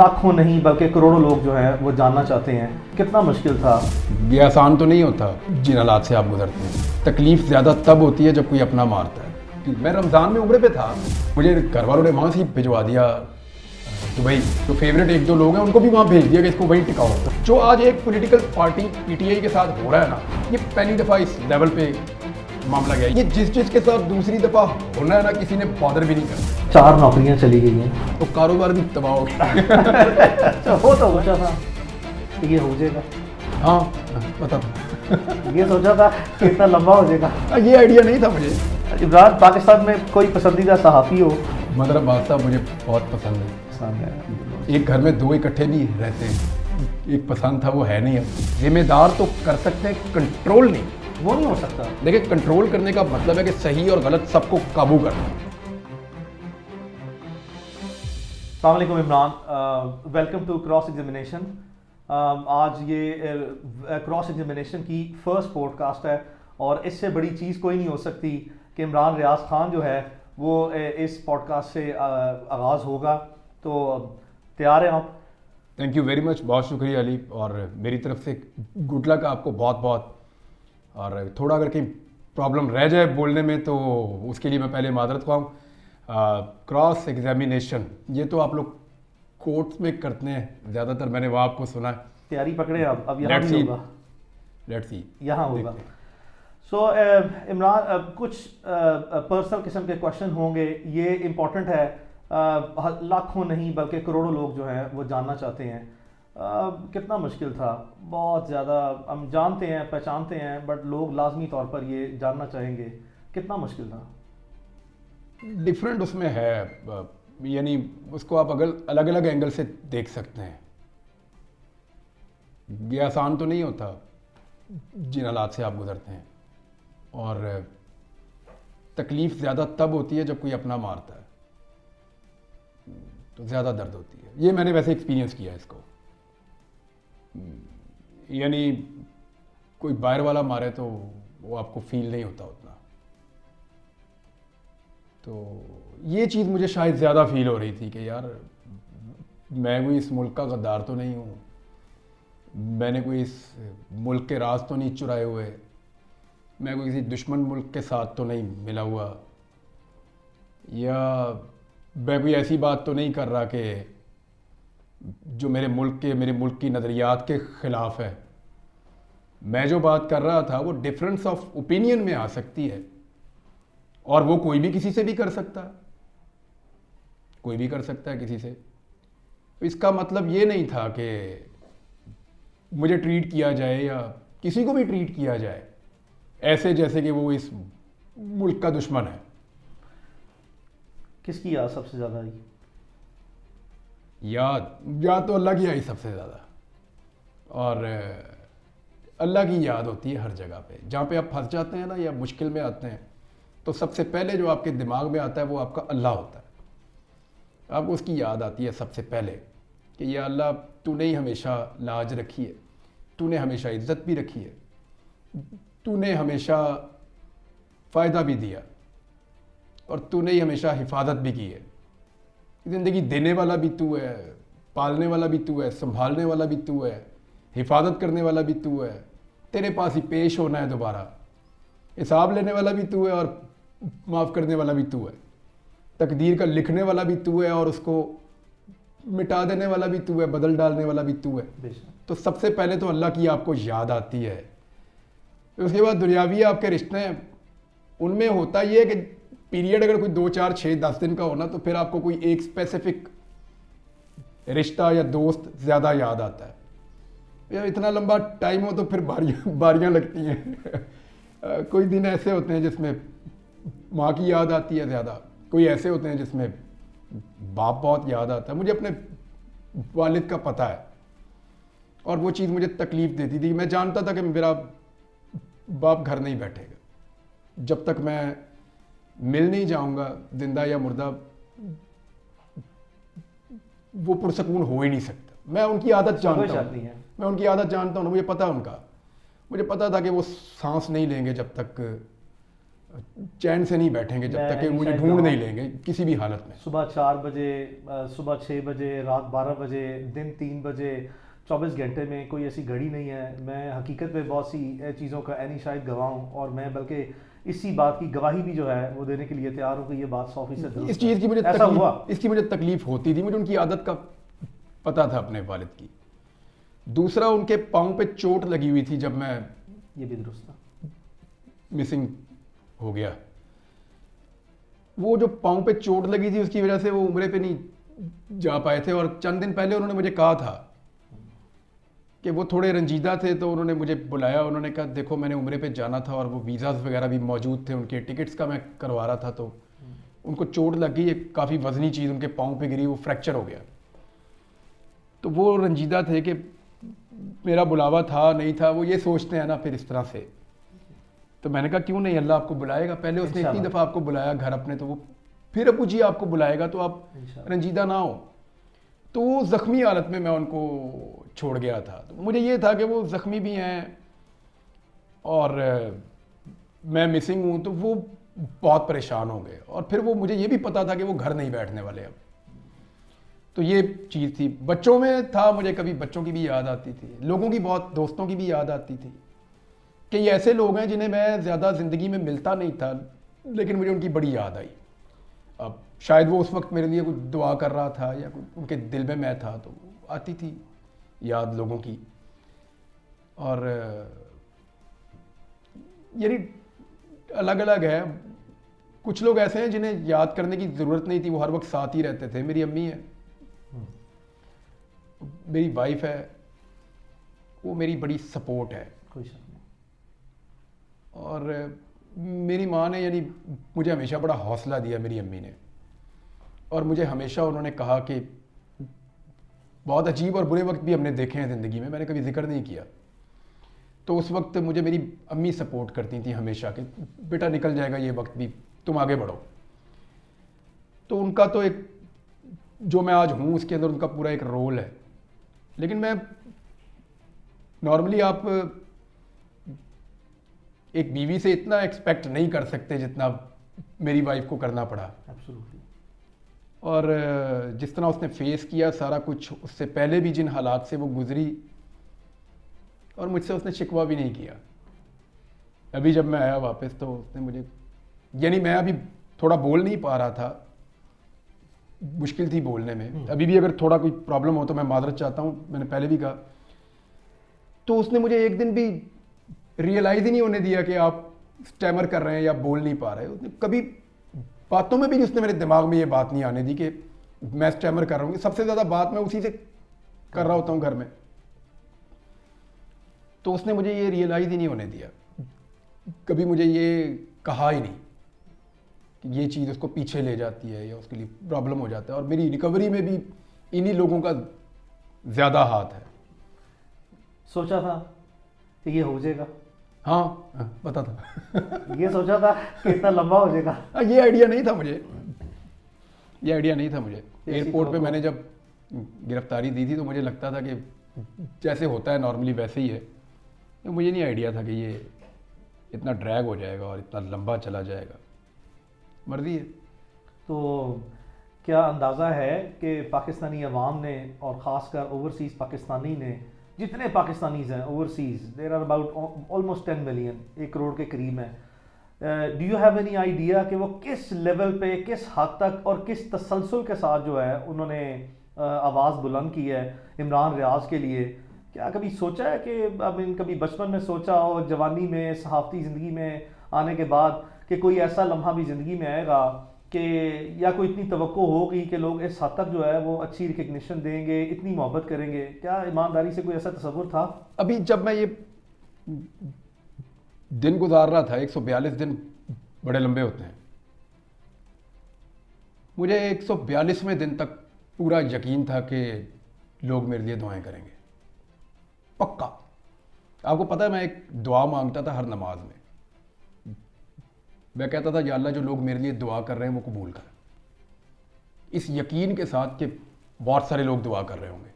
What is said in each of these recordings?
लाखों नहीं बल्कि करोड़ों लोग जो हैं वो जानना चाहते हैं कितना मुश्किल था। ये आसान तो नहीं होता जिन हालात से आप गुजरते हैं। तकलीफ ज़्यादा तब होती है जब कोई अपना मारता है। मैं रमज़ान में उम्रे पे था, मुझे घर वालों ने वहाँ से ही भिजवा दिया दुबई। जो फेवरेट एक दो लोग हैं उनको भी वहाँ भेज दिया कि इसको वहीं टिकाओ। जो आज एक पॉलिटिकल पार्टी पीटीआई के साथ हो रहा है ना, ये पहली दफ़ा इस लेवल पे मामला गया। ये जिस के साथ दूसरी दफ़ा होना है ना, किसी ने बॉदर भी नहीं करना। 4 नौकरियां चली गई हैं तो कारोबार भी तबाह हो गया। अच्छा, हो तो सोचा था कि ये हो जाएगा। हाँ पता था। ये सोचा था कि इतना लंबा हो जाएगा। ये आइडिया नहीं था मुझे। इमरान, पाकिस्तान में कोई पसंदीदा सहाफ़ी हो? मदरब बादशाह मुझे बहुत पसंद है। एक घर में दो इकट्ठे भी रहते हैं। एक पसंद था, वो है नहीं। अब जिम्मेदार तो कर सकते हैं, कंट्रोल नहीं। वो नहीं हो सकता। देखिए, कंट्रोल करने का मतलब है कि सही और गलत सबको काबू करना। अस्सलाम वालेकुम Imran, welcome to cross examination. आज ये क्रॉस एग्जामिनेशन की फर्स्ट पॉडकास्ट है और इससे बड़ी चीज़ कोई नहीं हो सकती कि इमरान रियाज खान जो है वो इस पॉडकास्ट से आगाज़ होगा। तो तैयार हैं आप? थैंक यू वेरी मच, बहुत शुक्रिया अली, और मेरी तरफ से गुड लक आपको बहुत बहुत। और थोड़ा अगर कहीं प्रॉब्लम रह जाए बोलने में तो उसके लिए मैं पहले माजरत ख्वाह। क्रॉस एग्जामिनेशन ये तो आप लोग कोर्ट्स में करते हैं ज़्यादातर, मैंने वहाँ आपको सुना है। तैयारी पकड़े आप, अब यहाँ भी होगा। लेट्स सी, यहाँ होगा। सो इमरान, कुछ पर्सनल किस्म के क्वेश्चन होंगे। ये इम्पोर्टेंट है। लाखों नहीं बल्कि करोड़ों लोग जो हैं वो जानना चाहते हैं कितना मुश्किल था। बहुत ज़्यादा हम जानते हैं, पहचानते हैं, बट लोग लाजमी तौर पर ये जानना चाहेंगे कितना मुश्किल था। डिफरेंट उसमें है, यानी उसको आप अगर अलग अलग एंगल से देख सकते हैं। ये आसान तो नहीं होता जिन हालात से आप गुजरते हैं। और तकलीफ़ ज़्यादा तब होती है जब कोई अपना मारता है, तो ज़्यादा दर्द होती है। ये मैंने वैसे एक्सपीरियंस किया इसको। यानी कोई बाहर वाला मारे तो वो आपको फील नहीं होता उतना। तो ये चीज़ मुझे शायद ज़्यादा फील हो रही थी कि यार मैं कोई इस मुल्क का गद्दार तो नहीं हूँ, मैंने कोई इस मुल्क के राज तो नहीं चुराए हुए, मैं कोई किसी दुश्मन मुल्क के साथ तो नहीं मिला हुआ, या मैं कोई ऐसी बात तो नहीं कर रहा कि जो मेरे मुल्क की नज़रियात के ख़िलाफ़ है। मैं जो बात कर रहा था वो डिफरेंस ऑफ ओपिनियन में आ सकती है, और वो कोई भी किसी से भी कर सकता है, कोई भी कर सकता है किसी से। इसका मतलब ये नहीं था कि मुझे ट्रीट किया जाए या किसी को भी ट्रीट किया जाए ऐसे जैसे कि वो इस मुल्क का दुश्मन है। किसकी याद सबसे ज़्यादा आई? याद तो अल्लाह की आई सबसे ज़्यादा। और अल्लाह की याद होती है हर जगह पे। जहाँ पे आप फंस जाते हैं ना या मुश्किल में आते हैं, तो सबसे पहले जो आपके दिमाग में आता है वो आपका अल्लाह होता है। आपको उसकी याद आती है सबसे पहले कि या अल्लाह, तूने ही हमेशा लाज रखी है, तूने हमेशा इज्जत भी रखी है, तूने हमेशा फ़ायदा भी दिया, और तूने ही हमेशा हिफाजत भी की है। ज़िंदगी देने वाला भी तू है, पालने वाला भी तू है, संभालने वाला भी तू है, हिफाजत करने वाला भी तू है, तेरे पास ही पेश होना है दोबारा, हिसाब लेने वाला भी तू है और माफ़ करने वाला भी तू है, तकदीर का लिखने वाला भी तू है और उसको मिटा देने वाला भी तू है, बदल डालने वाला भी तू है। तो सबसे पहले तो अल्लाह की आपको याद आती है। उसके बाद दुनियावी आपके रिश्ते हैं, उनमें होता ये है कि पीरियड अगर कोई 2, 4, 6, 10 दिन का होना, तो फिर आपको कोई एक स्पेसिफिक रिश्ता या दोस्त ज़्यादा याद आता है। या इतना लंबा टाइम हो तो फिर बारियाँ लगती हैं। कोई दिन ऐसे होते हैं जिसमें माँ की याद आती है ज़्यादा, कोई ऐसे होते हैं जिसमें बाप बहुत याद आता है। मुझे अपने वालिद का पता है, और वो चीज़ मुझे तकलीफ़ देती थी। मैं जानता था कि मेरा बाप घर नहीं बैठेगा जब तक मैं मिल नहीं जाऊंगा, जिंदा या मुर्दा वो पुरसकून हो ही नहीं सकता। मैं उनकी आदत जानता हूँ, मैं उनकी आदत जानता हूँ, मुझे पता है उनका। मुझे पता था कि वो सांस नहीं लेंगे जब तक चैन से नहीं बैठेंगे जब मैं तक कि एनी मुझे साइड ढूंढ रहा नहीं हूँ। लेंगे किसी भी हालत में। सुबह 4 बजे, सुबह 6 बजे, रात 12 बजे, दिन 3 बजे, 24 घंटे में कोई ऐसी घड़ी नहीं है। मैं हकीकत में बहुत सी चीज़ों का एनी शायद गवाह हूँ, और मैं बल्कि इसी बात की गवाही भी जो है वो देने के लिए तैयार हूँ कि ये बात 100% इस दुरुस्त चीज़ की मुझे है। ऐसा हुआ। इसकी मुझे तकलीफ होती थी, मुझे उनकी आदत का पता था अपने वालिद की। दूसरा, उनके पाँव पे चोट लगी हुई थी जब मैं ये भी दुरुस्त था। मिसिंग हो गया। वो जो पाँव पे चोट लगी थी उसकी वजह से वो उम्रे पे नहीं जा पाए थे, और चंद दिन पहले उन्होंने मुझे कहा था कि वो थोड़े रंजीदा थे, तो उन्होंने मुझे बुलाया। उन्होंने कहा देखो मैंने उम्रे पे जाना था और वो वीज़ाज़ वगैरह भी मौजूद थे, उनके टिकट्स का मैं करवा रहा था, तो उनको चोट लग गई, एक काफ़ी वजनी चीज़ उनके पाँव पे गिरी, वो फ्रैक्चर हो गया। तो वो रंजीदा थे कि मेरा बुलावा था नहीं था, वो ये सोचते हैं ना फिर इस तरह से। तो मैंने कहा क्यों नहीं, अल्लाह आपको बुलाएगा। पहले उसने इतनी इंशाल्लाह। दफ़ा आपको बुलाया घर अपने, तो वो फिर अबू जी आपको बुलाएगा, तो आप इंशाल्लाह। रंजीदा ना हो। तो वो ज़ख्मी हालत में मैं उनको छोड़ गया था। तो मुझे ये था कि वो ज़ख्मी भी हैं और मैं मिसिंग हूँ, तो वो बहुत परेशान हो गए। और फिर वो मुझे ये भी पता था कि वो घर नहीं बैठने वाले अब। तो ये चीज़ थी। बच्चों में था, मुझे कभी बच्चों की भी याद आती थी, लोगों की, बहुत दोस्तों की भी याद आती थी कि ये ऐसे लोग हैं जिन्हें मैं ज़्यादा ज़िंदगी में मिलता नहीं था, लेकिन मुझे उनकी बड़ी याद आई। अब शायद वो उस वक्त मेरे लिए कुछ दुआ कर रहा था या कुछ उनके दिल में मैं था, तो आती थी याद लोगों की। और यानी अलग अलग है। कुछ लोग ऐसे हैं जिन्हें याद करने की ज़रूरत नहीं थी, वो हर वक्त साथ ही रहते थे। मेरी अम्मी है, मेरी वाइफ है, वो मेरी बड़ी सपोर्ट है। कोई शक नहीं। और मेरी माँ ने यानी मुझे हमेशा बड़ा हौसला दिया, मेरी अम्मी ने। और मुझे हमेशा उन्होंने कहा कि बहुत अजीब और बुरे वक्त भी हमने देखे हैं ज़िंदगी में, मैंने कभी जिक्र नहीं किया। तो उस वक्त मुझे मेरी अम्मी सपोर्ट करती थी हमेशा कि बेटा निकल जाएगा ये वक्त भी, तुम आगे बढ़ो। तो उनका तो एक, जो मैं आज हूँ उसके अंदर उनका पूरा एक रोल है। लेकिन मैं नॉर्मली, आप एक बीवी से इतना एक्सपेक्ट नहीं कर सकते जितना मेरी वाइफ को करना पड़ा। एब्सोल्युटली। और जिस तरह उसने फेस किया सारा कुछ, उससे पहले भी जिन हालात से वो गुजरी, और मुझसे उसने शिकवा भी नहीं किया। अभी जब मैं आया वापस, तो उसने मुझे, यानी मैं अभी थोड़ा बोल नहीं पा रहा था, मुश्किल थी बोलने में। अभी भी अगर थोड़ा कोई प्रॉब्लम हो तो मैं माजरत चाहता हूँ, मैंने पहले भी कहा। तो उसने मुझे एक दिन भी रियलाइज़ ही नहीं होने दिया कि आप स्टैमर कर रहे हैं या बोल नहीं पा रहे। उसने कभी बातों में भी उसने मेरे दिमाग में ये बात नहीं आने दी कि मैं स्टैमर कर रहा हूँ। सबसे ज़्यादा बात मैं उसी से कर रहा होता हूँ घर में। तो उसने मुझे ये रियलाइज़ ही नहीं होने दिया, कभी मुझे ये कहा ही नहीं कि ये चीज़ उसको पीछे ले जाती है या उसके लिए प्रॉब्लम हो जाता है। और मेरी रिकवरी में भी इन्हीं लोगों का ज़्यादा हाथ है। सोचा था कि ये हो जाएगा? हाँ, पता था। ये सोचा था कि इतना लंबा हो जाएगा? ये आइडिया नहीं था मुझे, ये आइडिया नहीं था मुझे। एयरपोर्ट पे तो मैंने जब गिरफ्तारी दी थी तो मुझे लगता था कि जैसे होता है नॉर्मली वैसे ही है। तो मुझे नहीं आइडिया था कि ये इतना ड्रैग हो जाएगा और इतना लंबा चला जाएगा। मर्जी है। तो क्या अंदाज़ा है कि पाकिस्तानी अवाम ने, और ख़ासकर ओवरसीज़ पाकिस्तानी ने, जितने पाकिस्तानीज़ हैं overseas, there are about almost 10 million, 1 crore के करीब हैं, do you have any idea कि वो किस लेवल पे, किस हद तक और किस तसलसल के साथ जो है उन्होंने आवाज़ बुलंद की है इमरान रियाज के लिए? क्या कभी सोचा है कि कभी बचपन में सोचा हो, जवानी में, सहाफ़ती ज़िंदगी में आने के बाद, कि कोई ऐसा लम्हा भी ज़िंदगी में आएगा कि, या कोई इतनी तवक्को होगी कि लोग इस हद तक जो है वो अच्छी रिकग्निशन देंगे, इतनी मोहब्बत करेंगे? क्या ईमानदारी से कोई ऐसा तसव्वुर था? अभी जब मैं ये दिन गुजार रहा था, 142 दिन बड़े लंबे होते हैं, मुझे 142वें दिन तक पूरा यकीन था कि लोग मेरे लिए दुआएं करेंगे, पक्का। आपको पता है, मैं एक दुआ मांगता था हर नमाज में। मैं कहता था या अल्लाह, जो लोग मेरे लिए दुआ कर रहे हैं वो कबूल कर, इस यकीन के साथ कि बहुत सारे लोग दुआ कर रहे होंगे।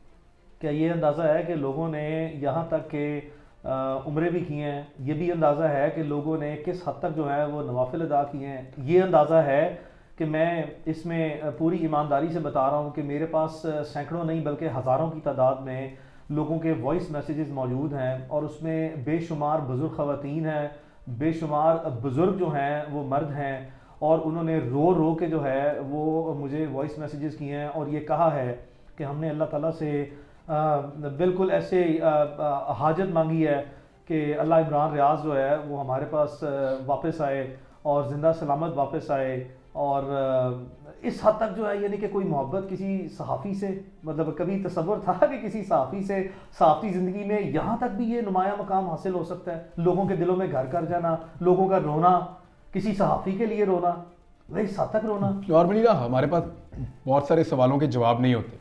क्या ये अंदाज़ा है कि लोगों ने यहाँ तक कि उम्रें भी की हैं, ये भी अंदाज़ा है कि लोगों ने किस हद तक जो है वो नवाफिल अदा किए हैं। ये अंदाज़ा है कि मैं इसमें पूरी ईमानदारी से बता रहा हूँ कि मेरे पास सैकड़ों नहीं बल्कि हज़ारों की तादाद में लोगों के वॉइस मैसेजेस मौजूद हैं, और उसमें बेशुमार बुज़ुर्ग ख़वातीन हैं, बेशुमार बुज़ुर्ग जो हैं वो मर्द हैं, और उन्होंने रो रो के जो है वो मुझे वॉइस मैसेजेस किए हैं और ये कहा है कि हमने अल्लाह ताला से बिल्कुल ऐसे हाजत मांगी है कि अल्लाह इमरान रियाज जो है वो हमारे पास वापस आए और ज़िंदा सलामत वापस आए। और इस हद तक जो है यानी कि कोई मोहब्बत किसी सहाफ़ी से, मतलब कभी तसव्वुर था कि किसी सहाफ़ी से सहाफ़ी ज़िंदगी में यहाँ तक भी ये नुमाया मकाम हासिल हो सकता है, लोगों के दिलों में घर कर जाना, लोगों का रोना, किसी सहाफ़ी के लिए रोना, वही इस हद तक रोना। नॉर्मली ना हमारे पास बहुत सारे सवालों के जवाब नहीं होते।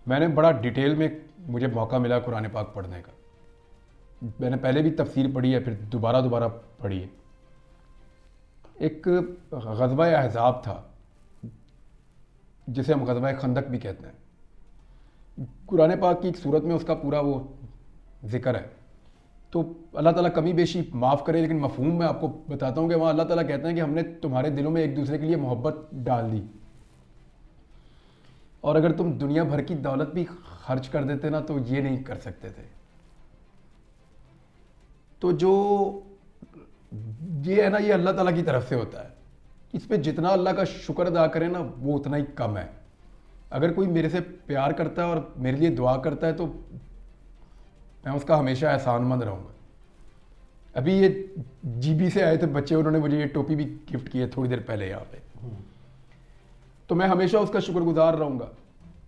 मैंने बड़ा डिटेल में, मुझे मौका मिला कुरान पाक पढ़ने का, मैंने पहले भी तफसीर पढ़ी है, फिर दोबारा पढ़ी है। एक ग़ज़वा अहज़ाब था जिसे हम ग़ज़वा खंदक भी कहते हैं, कुरान पाक की एक सूरत में उसका पूरा वो ज़िक्र है। तो अल्लाह ताला कमी बेशी माफ़ करे, लेकिन मफ़हूम मैं आपको बताता हूँ कि वहाँ अल्लाह ताला कहते हैं कि हमने तुम्हारे दिलों में एक दूसरे के लिए मोहब्बत डाल दी, और अगर तुम दुनिया भर की दौलत भी खर्च कर देते ना तो ये नहीं कर सकते थे। तो जो ये है ना, ये अल्लाह ताला की तरफ से होता है। इस पे जितना अल्लाह का शुक्र अदा करें ना वो उतना ही कम है। अगर कोई मेरे से प्यार करता है और मेरे लिए दुआ करता है तो मैं उसका हमेशा एहसानमंद रहूँगा। अभी ये जीबी से आए थे बच्चे, उन्होंने मुझे ये टोपी भी गिफ्ट की है थोड़ी देर पहले यहाँ पे, तो मैं हमेशा उसका शुक्रगुजार रहूँगा।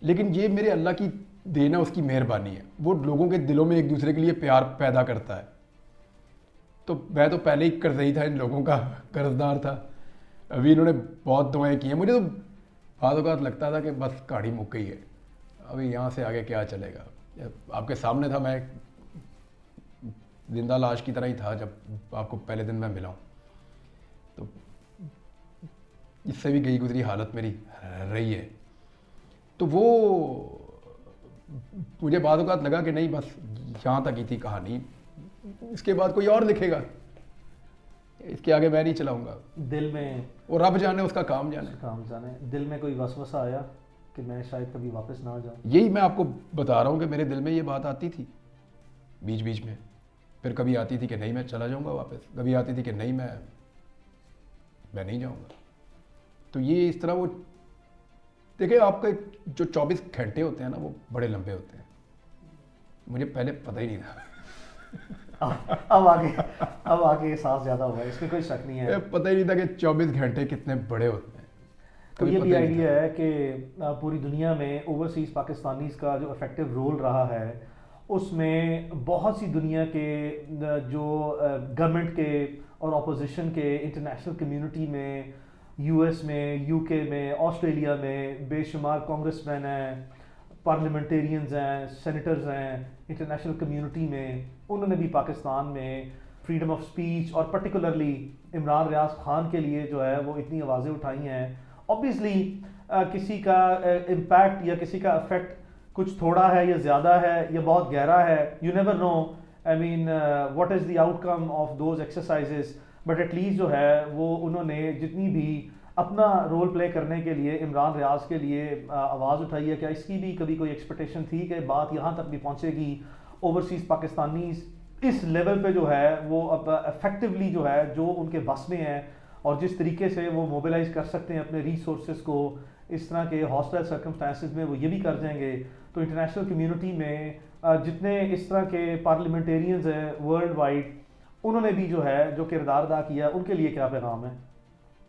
लेकिन ये मेरे अल्लाह की देन है, उसकी मेहरबानी है, वो लोगों के दिलों में एक दूसरे के लिए प्यार पैदा करता है। तो मैं तो पहले ही कर्जई था, इन लोगों का कर्जदार था। अभी इन्होंने बहुत दुआएं की हैं, मुझे तो बाद औक़ात लगता था कि बस कहानी मुक गई है, अभी यहाँ से आगे क्या चलेगा। आपके सामने था, मैं जिंदा लाश की तरह ही था जब आपको पहले दिन मैं मिला हूँ। तो इससे भी गई गुजरी हालत मेरी रही है। तो वो मुझे बाद औक़ात लगा कि नहीं, बस यहाँ तक ही थी कहानी, इसके बाद कोई और लिखेगा, इसके आगे मैं नहीं चलाऊंगा। दिल में और रब जाने, उसका काम जाने। दिल में कोई वसवसा आया कि मैं शायद कभी वापस ना आ जाऊँ। यही मैं आपको बता रहा हूँ कि मेरे दिल में ये बात आती थी बीच बीच में। फिर कभी आती थी कि नहीं मैं चला जाऊँगा वापस, कभी आती थी कि नहीं मैं नहीं जाऊँगा। तो ये इस तरह वो देखिए, आपका जो 24 घंटे होते हैं ना वो बड़े लंबे होते हैं। मुझे पहले पता ही नहीं था। अब आगे एहसास ज़्यादा हुआ है, इसमें कोई शक नहीं है। पता ही नहीं था कि 24 घंटे कितने बड़े होते हैं। तो ये भी आइडिया है कि पूरी दुनिया में ओवरसीज़ पाकिस्तानीज़ का जो इफेक्टिव रोल रहा है, उसमें बहुत सी दुनिया के जो गवर्नमेंट के और अपोजिशन के, इंटरनेशनल कम्युनिटी में, यूएस में, यूके में, ऑस्ट्रेलिया में बेशुमार कांग्रेसमैन हैं, पार्लियामेंटेरियंस हैं, सेनेटर्स हैं, इंटरनेशनल कम्युनिटी में, उन्होंने भी पाकिस्तान में फ्रीडम ऑफ स्पीच और पर्टिकुलरली इमरान रियाज खान के लिए जो है वो इतनी आवाज़ें उठाई हैं। ऑब्वियसली किसी का इम्पैक्ट या किसी का इफेक्ट कुछ थोड़ा है या ज़्यादा है या बहुत गहरा है, you never know, I mean what is the outcome of those exercises. But at least जो है वो उन्होंने जितनी भी अपना रोल प्ले करने के लिए इमरान रियाज के लिए आवाज़ उठाई है, क्या इसकी भी कभी कोई एक्सपेक्टेशन थी कि बात यहाँ तक भी पहुँचेगी, ओवरसीज़ पाकिस्तानी इस लेवल पे जो है वो अब इफेक्टिवली जो है जो उनके बस में है और जिस तरीके से वो मोबिलाइज कर सकते हैं अपने रिसोर्सेज को इस तरह के हॉस्टाइल सर्कमस्टांसेस में, वो ये भी कर जाएंगे। तो इंटरनेशनल कम्युनिटी में जितने इस तरह के पार्लियामेंटेरियंस हैं वर्ल्ड वाइड, उन्होंने भी जो है जो किरदार अदा किया, उनके लिए क्या पैगाम है?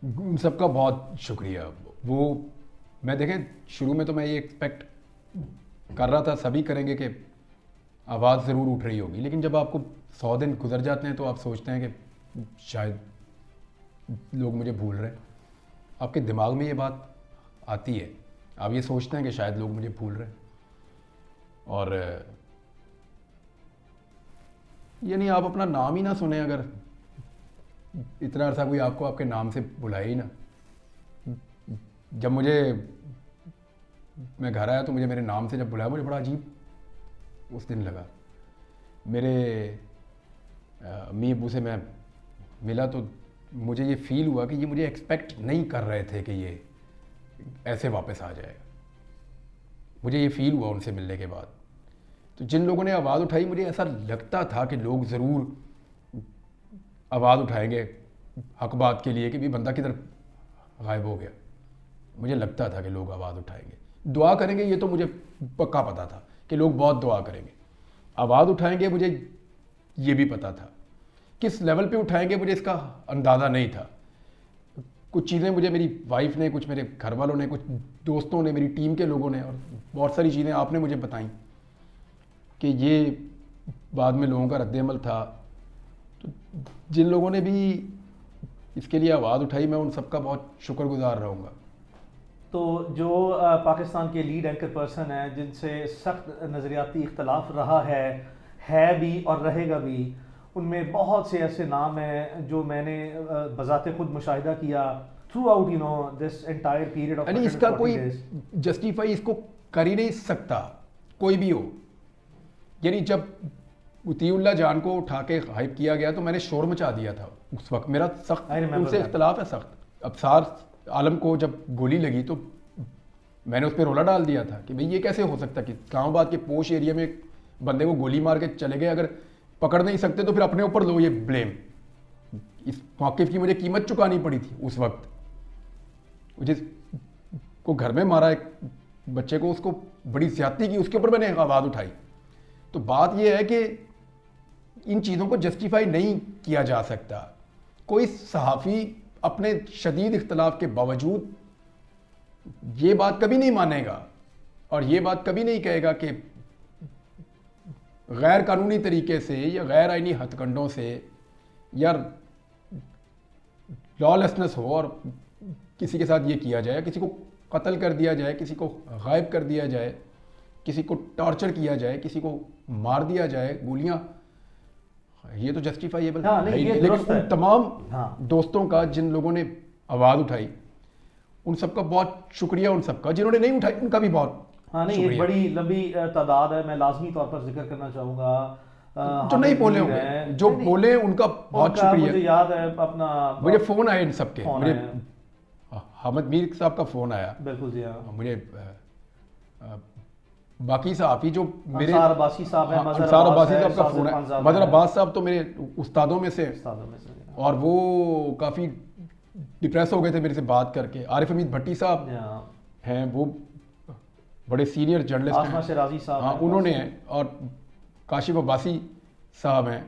उन सबका बहुत शुक्रिया। वो मैं देखें, शुरू में तो मैं ये एक्सपेक्ट कर रहा था सभी करेंगे कि आवाज़ ज़रूर उठ रही होगी, लेकिन जब आपको 100 दिन गुजर जाते हैं तो आप सोचते हैं कि शायद लोग मुझे भूल रहे हैं। आपके दिमाग में ये बात आती है, आप ये सोचते हैं कि शायद लोग मुझे भूल रहे हैं। और यानी आप अपना नाम ही ना सुने, अगर इतना अर्सा कोई आपको आपके नाम से बुलाए ही ना। जब मैं घर आया तो मुझे मेरे नाम से जब बुलाया, मुझे बड़ा अजीब उस दिन लगा। मेरे अम्मी अबू से मैं मिला तो मुझे ये फील हुआ कि ये मुझे एक्सपेक्ट नहीं कर रहे थे कि ये ऐसे वापस आ जाएगा। मुझे ये फील हुआ उनसे मिलने के बाद। तो जिन लोगों ने आवाज़ उठाई, मुझे ऐसा लगता था कि लोग ज़रूर आवाज़ उठाएंगे हक बात के लिए कि भी बंदा किधर गायब हो गया। मुझे लगता था कि लोग आवाज़ उठाएंगे, दुआ करेंगे, ये तो मुझे पक्का पता था कि लोग बहुत दुआ करेंगे। आवाज़ उठाएंगे मुझे ये भी पता था, किस लेवल पे उठाएंगे मुझे इसका अंदाज़ा नहीं था। कुछ चीज़ें मुझे मेरी वाइफ ने, कुछ मेरे घर वालों ने, कुछ दोस्तों ने, मेरी टीम के लोगों ने, और बहुत सारी चीज़ें आपने मुझे बताई कि ये बाद में लोगों का रद्द-ए-अमल था। तो जिन लोगों ने भी इसके लिए आवाज़ उठाई, मैं उन सबका बहुत शुक्रगुजार रहूँगा। तो जो पाकिस्तान के लीड एंकर पर्सन हैं, जिनसे सख्त नज़रियाती इख्तलाफ रहा है भी और रहेगा भी, उनमें बहुत से ऐसे नाम हैं जो मैंने बज़ाते खुद मुशाहिदा किया through out this entire period of. यानी इसका कोई जस्टिफाई इसको कर ही नहीं सकता कोई भी हो। यानी जब उतीउल्लाह जान को उठा के हाइप किया गया तो मैंने शोर मचा दिया था उस वक्त। मेरा सख्त उनसे इख्तलाफ है, सख्त। अबसार आलम को जब गोली लगी तो मैंने उस पर रोला डाल दिया था कि भाई ये कैसे हो सकता कि इस्लामाबाद के पोश एरिया में बंदे को गोली मार के चले गए, अगर पकड़ नहीं सकते तो फिर अपने ऊपर लो ये ब्लेम। इस मौक़िफ़ की मुझे कीमत चुकानी पड़ी थी उस वक्त। जिसको घर में मारा एक बच्चे को, उसको बड़ी ज़्यादती की, उसके ऊपर मैंने आवाज़ उठाई। तो बात यह है कि इन चीज़ों को जस्टिफाई नहीं किया जा सकता। कोई सहाफ़ी अपने शदीद इख्तलाफ के बावजूद ये बात कभी नहीं मानेगा और ये बात कभी नहीं कहेगा कि गैर कानूनी तरीके से या गैर आइनी हथकंडों से या लॉलेसनेस हो और किसी के साथ ये किया जाए, किसी को कत्ल कर दिया जाए, किसी को गायब कर दिया जाए, किसी को टॉर्चर किया जाए, किसी को मार दिया जाए गोलियां, ये तो जस्टिफाइएबल है। लेकिन उन तमाम दोस्तों का जिन लोगों ने आवाज़ उठाई, उन सबका बहुत शुक्रिया। उन सबका जिन्होंने नहीं उठाई उनका भी बहुत नहीं, एक बड़ी लंबी तादाद है। मैं लाजमी तौर पर जिक्र करना चाहूँगा जो नहीं बोले होंगे, जो बोले उनका बहुत शुक्रिया। मुझे याद है अपना, मुझे फ़ोन आए इन सबके, मुझे हामिद मीर साहब का फ़ोन आया। बिल्कुल जी हाँ। मुझे बाकी सहाफ़ी जो मेरे अंसार अब्बासी साहब हैं, अंसार अब्बासी साहब का फ़ोन है। मदर अब्बास साहब तो मेरे उस्तादों में से, और वो काफ़ी डिप्रेस हो गए थे मेरे से बात करके। आरिफ हमीद भट्टी साहब हैं, वो बड़े सीनियर जर्नलिस्ट हैं। आसमा शराजी साहब, हाँ उन्होंने हैं। और काशिफ अब्बासी साहब हैं,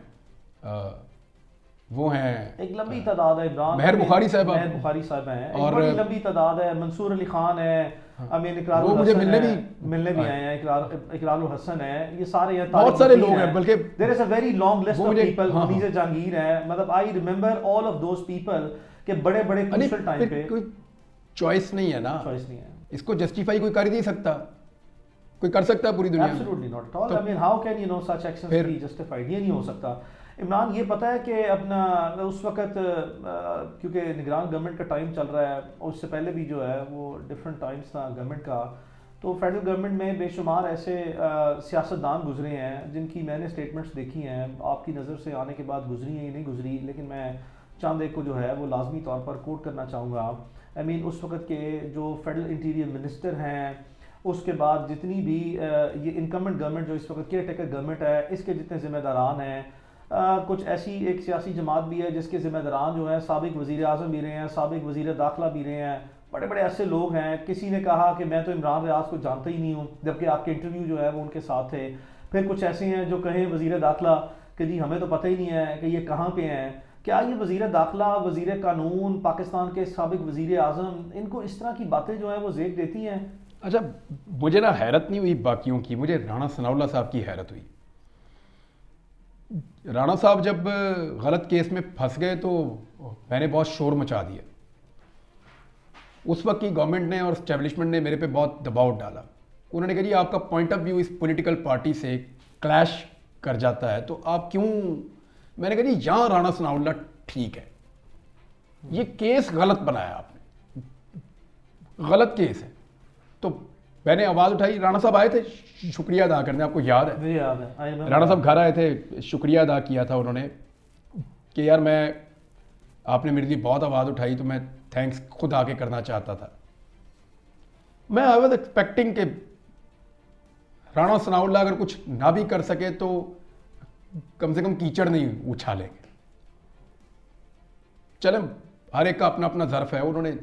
वो हैं। एक लंबी तादाद है। इमरान महर बुखारी साहब हैं, और बड़ी लंबी तादाद है। मंसूर अली खान है, अमीन इकरार, वो मुझे मिलने भी आए हैं। इकरार हसन है, ये सारे हैं, बहुत सारे लोग हैं। बल्कि there is a very long list of people. Munir Jahangir है, मतलब I remember all of those people के बड़े बड़े क्रूशियल टाइम पे। कोई चॉइस नहीं है ना, चॉइस नहीं है। इसको जस्टिफाई कोई कर ही नहीं सकता। कोई कर सकता है पूरी दुनिया में? Absolutely not at all. I mean how can such actions be justified? ये नहीं हो सकता। इमरान, ये पता है कि अपना उस वक्त क्योंकि निगरान गवर्नमेंट का टाइम चल रहा है, और उससे पहले भी जो है वो डिफरेंट टाइम्स था गवर्नमेंट का, तो फेडरल गवर्नमेंट में बेशुमार ऐसे सियासतदान गुजरे हैं जिनकी मैंने स्टेटमेंट्स देखी हैं। आपकी नज़र से आने के बाद गुजरी हैं या नहीं गुजरी, लेकिन मैं चंद एक को जो है वो लाजमी तौर पर कोट करना चाहूँगा। आई मीन उस वक्त के जो फेडरल इंटीरियर मिनिस्टर हैं, उसके बाद जितनी भी ये इनकमेंट गवर्नमेंट जो इस वक्त केयर टेकर गवर्नमेंट है, इसके जितने ज़िम्मेदारान हैं, कुछ ऐसी एक सियासी जमात भी है जिसके ज़िम्मेदारान जो हैं साबिक वज़ीर आज़म भी रहे हैं, साबिक वज़ीर दाखिला भी रहे हैं। बड़े बड़े ऐसे लोग हैं। किसी ने कहा कि मैं तो इमरान रियाज को जानता ही नहीं हूँ, जबकि आपके इंटरव्यू जो है वो उनके साथ थे। फिर कुछ ऐसे हैं जो कहें वज़ीर दाखिला कि जी हमें तो पता ही नहीं है कि ये कहाँ पे हैं। क्या ये वज़ीर दाखिला, वज़ीर कानून, पाकिस्तान के साबिक वज़ीर आज़म, इनको इस तरह की बातें जो हैं वो ज़ेक देती हैं? अच्छा, मुझे ना हैरत नहीं हुई बाकियों की, मुझे राणा सनाउल्लाह साहब की हैरत हुई। राणा साहब जब गलत केस में फंस गए तो मैंने बहुत शोर मचा दिया। उस वक्त की गवर्नमेंट ने और एस्टेब्लिशमेंट ने मेरे पे बहुत दबाव डाला। उन्होंने कहा जी आपका पॉइंट ऑफ व्यू इस पॉलिटिकल पार्टी से क्लैश कर जाता है तो आप क्यों। मैंने कहा जी यहाँ राणा सनाउल्लाह ठीक है, ये केस गलत बनाया आपने, गलत केस है। तो मैंने आवाज़ उठाई, राणा साहब आए थे शुक्रिया अदा करने, आपको याद है? मुझे याद है, आई राणा साहब घर आए थे, शुक्रिया अदा किया था उन्होंने कि यार आपने मेरे लिए बहुत आवाज़ उठाई, तो मैं थैंक्स खुद आके करना चाहता था। मैं आई वॉज एक्सपेक्टिंग कि राणा सनाउल्लाह अगर कुछ ना भी कर सके तो कम से कम कीचड़ नहीं उछालेंगे। चले, हर एक का अपना अपना ज़र्फ है। उन्होंने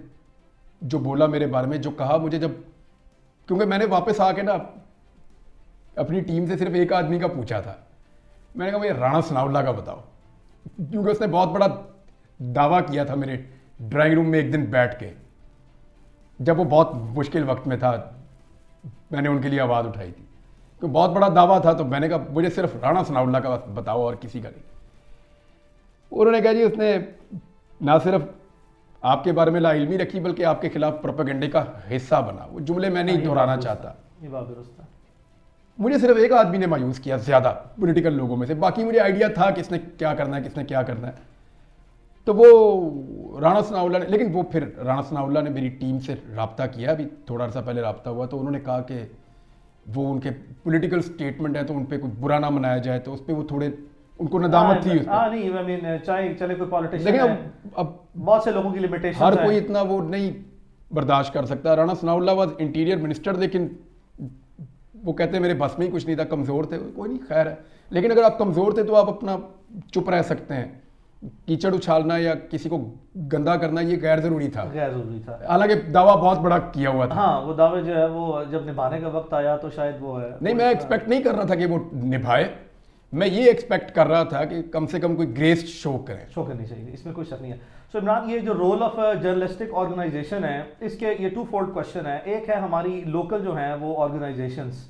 जो बोला मेरे बारे में, जो कहा मुझे, जब क्योंकि मैंने वापस आके ना अपनी टीम से सिर्फ एक आदमी का पूछा था, मैंने कहा भैया राणा सनाउल्लाह का बताओ, क्योंकि उसने बहुत बड़ा दावा किया था मेरे ड्राइंग रूम में एक दिन बैठ के, जब वो बहुत मुश्किल वक्त में था, मैंने उनके लिए आवाज़ उठाई थी, तो बहुत बड़ा दावा था। तो मैंने कहा मुझे सिर्फ राणा सनाउल्लाह का बताओ और किसी का नहीं। उन्होंने कहा जी उसने ना सिर्फ आपके बारे में लाइल्मी रखी बल्कि आपके खिलाफ प्रोपेगेंडे का हिस्सा बना। वो जुमले मैं नहीं दोहराना चाहता। ये बात दुरुस्त है। मुझे सिर्फ एक आदमी ने मायूस किया ज़्यादा पॉलिटिकल लोगों में से, बाकी मुझे आइडिया था किसने क्या करना है, किसने क्या करना है। तो वो राणा सनाउल्लाह ने, लेकिन वो फिर राणा सनाउल्लाह ने मेरी टीम से रब्ता किया, अभी थोड़ा सा पहले रब्ता हुआ, तो उन्होंने कहा कि वो उनके पॉलिटिकल स्टेटमेंट है तो उन पर कुछ बुरा ना मनाया जाए, तो उस पर वो थोड़े उनको नदामत थी उस पर। नहीं, आई मीन चाहे चले कोई पॉलिटिशियन लेकिन है, अब बहुत से लोगों की लिमिटेशन हर कोई इतना वो नहीं बर्दाश्त कर सकता। Rana Sanaullah was interior minister, लेकिन वो कहते हैं मेरे बस में ही कुछ नहीं था, कमज़ोर थे। कोई नहीं, खैर है। लेकिन अगर आप कमज़ोर थे तो आप अपना चुप रह सकते हैं। कीचड़ उछालना या किसी को गंदा करना ये गैर ज़रूरी था, गैर जरूरी था। हालांकि दावा बहुत बड़ा किया हुआ था। हाँ, वो दावे जो है वो जब निभाने का वक्त आया तो शायद वो है नहीं, मैं एक्सपेक्ट नहीं कर रहा था कि वो निभाए, मैं ये एक्सपेक्ट कर रहा था कि कम से कम कोई ग्रेस शो करें। शो करनी चाहिए, इसमें कोई शक नहीं है। सो इमरान, ये जो रोल ऑफ जर्नलिस्टिक ऑर्गेनाइजेशन है, इसके ये टू फोल्ड क्वेश्चन है। एक है हमारी लोकल जो हैं वो ऑर्गेनाइजेशंस,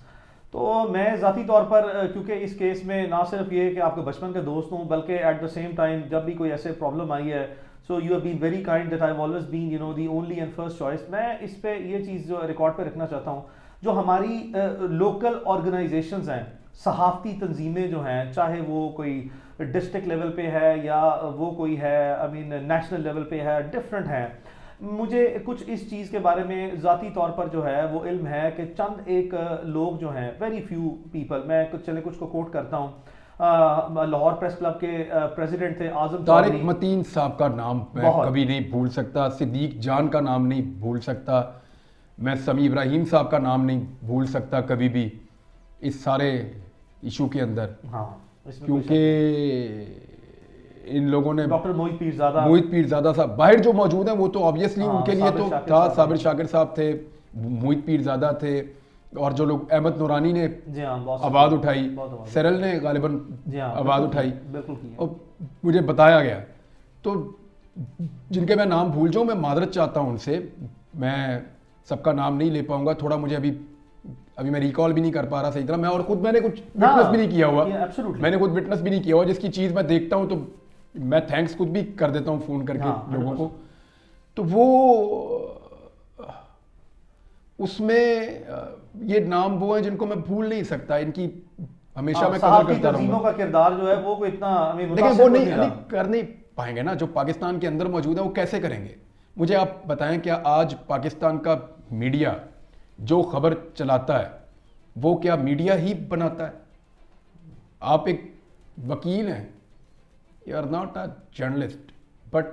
तो मैं ज़ाती तौर पर क्योंकि इस केस में ना सिर्फ ये कि आपके बचपन के दोस्त हूँ, बल्कि एट द सेम टाइम जब भी कोई ऐसे प्रॉब्लम आई है, so you have been very kind that I have always been you know the only and first choice. मैं इस पे ये चीज़ जो रिकॉर्ड पे रखना चाहता हूँ, जो हमारी लोकल ऑर्गेनाइजेशंस हैं, सहाफ़ती तंजीमें जो हैं, चाहे वो कोई डिस्ट्रिक्ट लेवल पे है या वो कोई है आई मीन नेशनल लेवल पे है, डिफरेंट है। मुझे कुछ इस चीज़ के बारे में ज़ाती तौर पर जो है वो इल्म है कि चंद एक लोग जो हैं, वेरी फ्यू पीपल, मैं कुछ को कोट करता हूँ। लाहौर प्रेस क्लब के प्रेसिडेंट थे आज़म तारिक मतीन साहब का नाम मैं कभी नहीं भूल सकता, सिद्दीक जान का नाम नहीं भूल सकता, मैं समी इब्राहिम साहब का नाम नहीं भूल सकता कभी भी इस सारे इशू के अंदर। हाँ, क्योंकि इन लोगों ने डॉक्टर मोहित पीरज़ादा साहब बाहर जो मौजूद हैं वो तो ऑब्वियसली उनके लिए तो था, साबिर शाकिर साहब थे, मोहित पीरज़ादा थे, और जो लोग अहमद नूरानी ने आवाज़ उठाई, सरल ने गालिबन आवाज़ उठाई, और मुझे बताया गया। तो जिनके मैं नाम भूल जाऊँ, मैं मादरत चाहता हूँ उनसे, मैं सबका नाम नहीं ले पाऊंगा, थोड़ा मुझे अभी मैं रिकॉल भी नहीं कर पा रहा सही तरह। मैं और खुद मैंने कुछ विटनेस भी नहीं किया हुआ, मैंने खुद विटनेस भी नहीं किया हुआ, जिसकी चीज़ मैं देखता हूँ तो मैं थैंक्स खुद भी कर देता हूँ फ़ोन करके लोगों को। तो वो उसमें ये नाम वो हैं जिनको मैं भूल नहीं सकता, इनकी हमेशा मैं कदर करता रहूंगा। का किरदार जो है वो कोई इतना लेकिन वो नहीं कर नहीं पाएंगे ना, जो पाकिस्तान के अंदर मौजूद है वो कैसे करेंगे? मुझे आप बताएं, क्या आज पाकिस्तान का मीडिया जो खबर चलाता है वो क्या मीडिया ही बनाता है? आप एक वकील हैं, you are not a journalist, but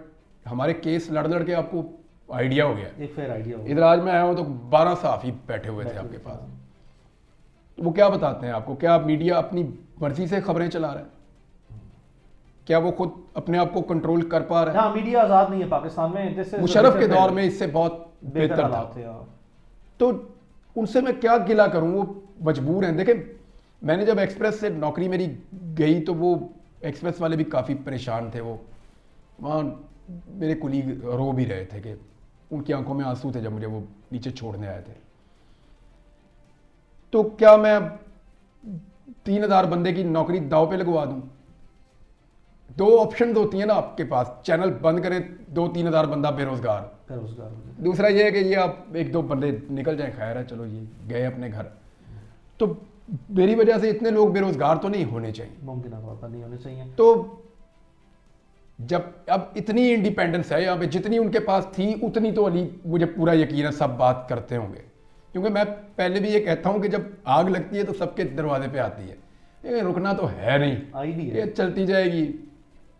हमारे केस लड़ के आपको आइडिया हो गया, एक फेयर आइडिया हो गया। इधर आज मैं आया हूं तो 12 सहाफ़ी बैठे हुए थे आपके पास, तो वो क्या बताते हैं आपको? क्या मीडिया अपनी मर्जी से खबरें चला रहा है? क्या वो खुद अपने आप को कंट्रोल कर पा रहा है? हाँ, मीडिया आज़ाद नहीं है पाकिस्तान में। मुशर्रफ के दौर में इससे बहुत बेहतर था। तो उनसे मैं क्या गिला करूं, वो मजबूर हैं। देखें, मैंने जब एक्सप्रेस से नौकरी मेरी गई तो वो एक्सप्रेस वाले भी काफ़ी परेशान थे। वो वहाँ मेरे कुलीग रो भी रहे थे कि उनकी आंखों में आंसू थे जब मुझे वो नीचे छोड़ने आए थे। तो क्या मैं 3000 बंदे की नौकरी दाव पे लगवा दूं? दो ऑप्शन होती हैं ना आपके पास, चैनल बंद करें, 2-3 हज़ार बंदा बेरोजगार, दूसरा ये है कि ये आप 1-2 बंदे निकल जाएं, खैर है, चलो ये गए अपने घर। तो मेरी वजह से इतने लोग बेरोजगार तो नहीं होने चाहिए, मुमकिन नहीं होने चाहिए। तो जब अब इतनी इंडिपेंडेंस है यहाँ पे, जितनी उनके पास थी उतनी तो अली मुझे पूरा यकीन है सब बात करते होंगे। क्योंकि मैं पहले भी ये कहता हूँ कि जब आग लगती है तो सबके दरवाजे पे आती है, ये रुकना तो है नहीं, आई भी है, ये चलती जाएगी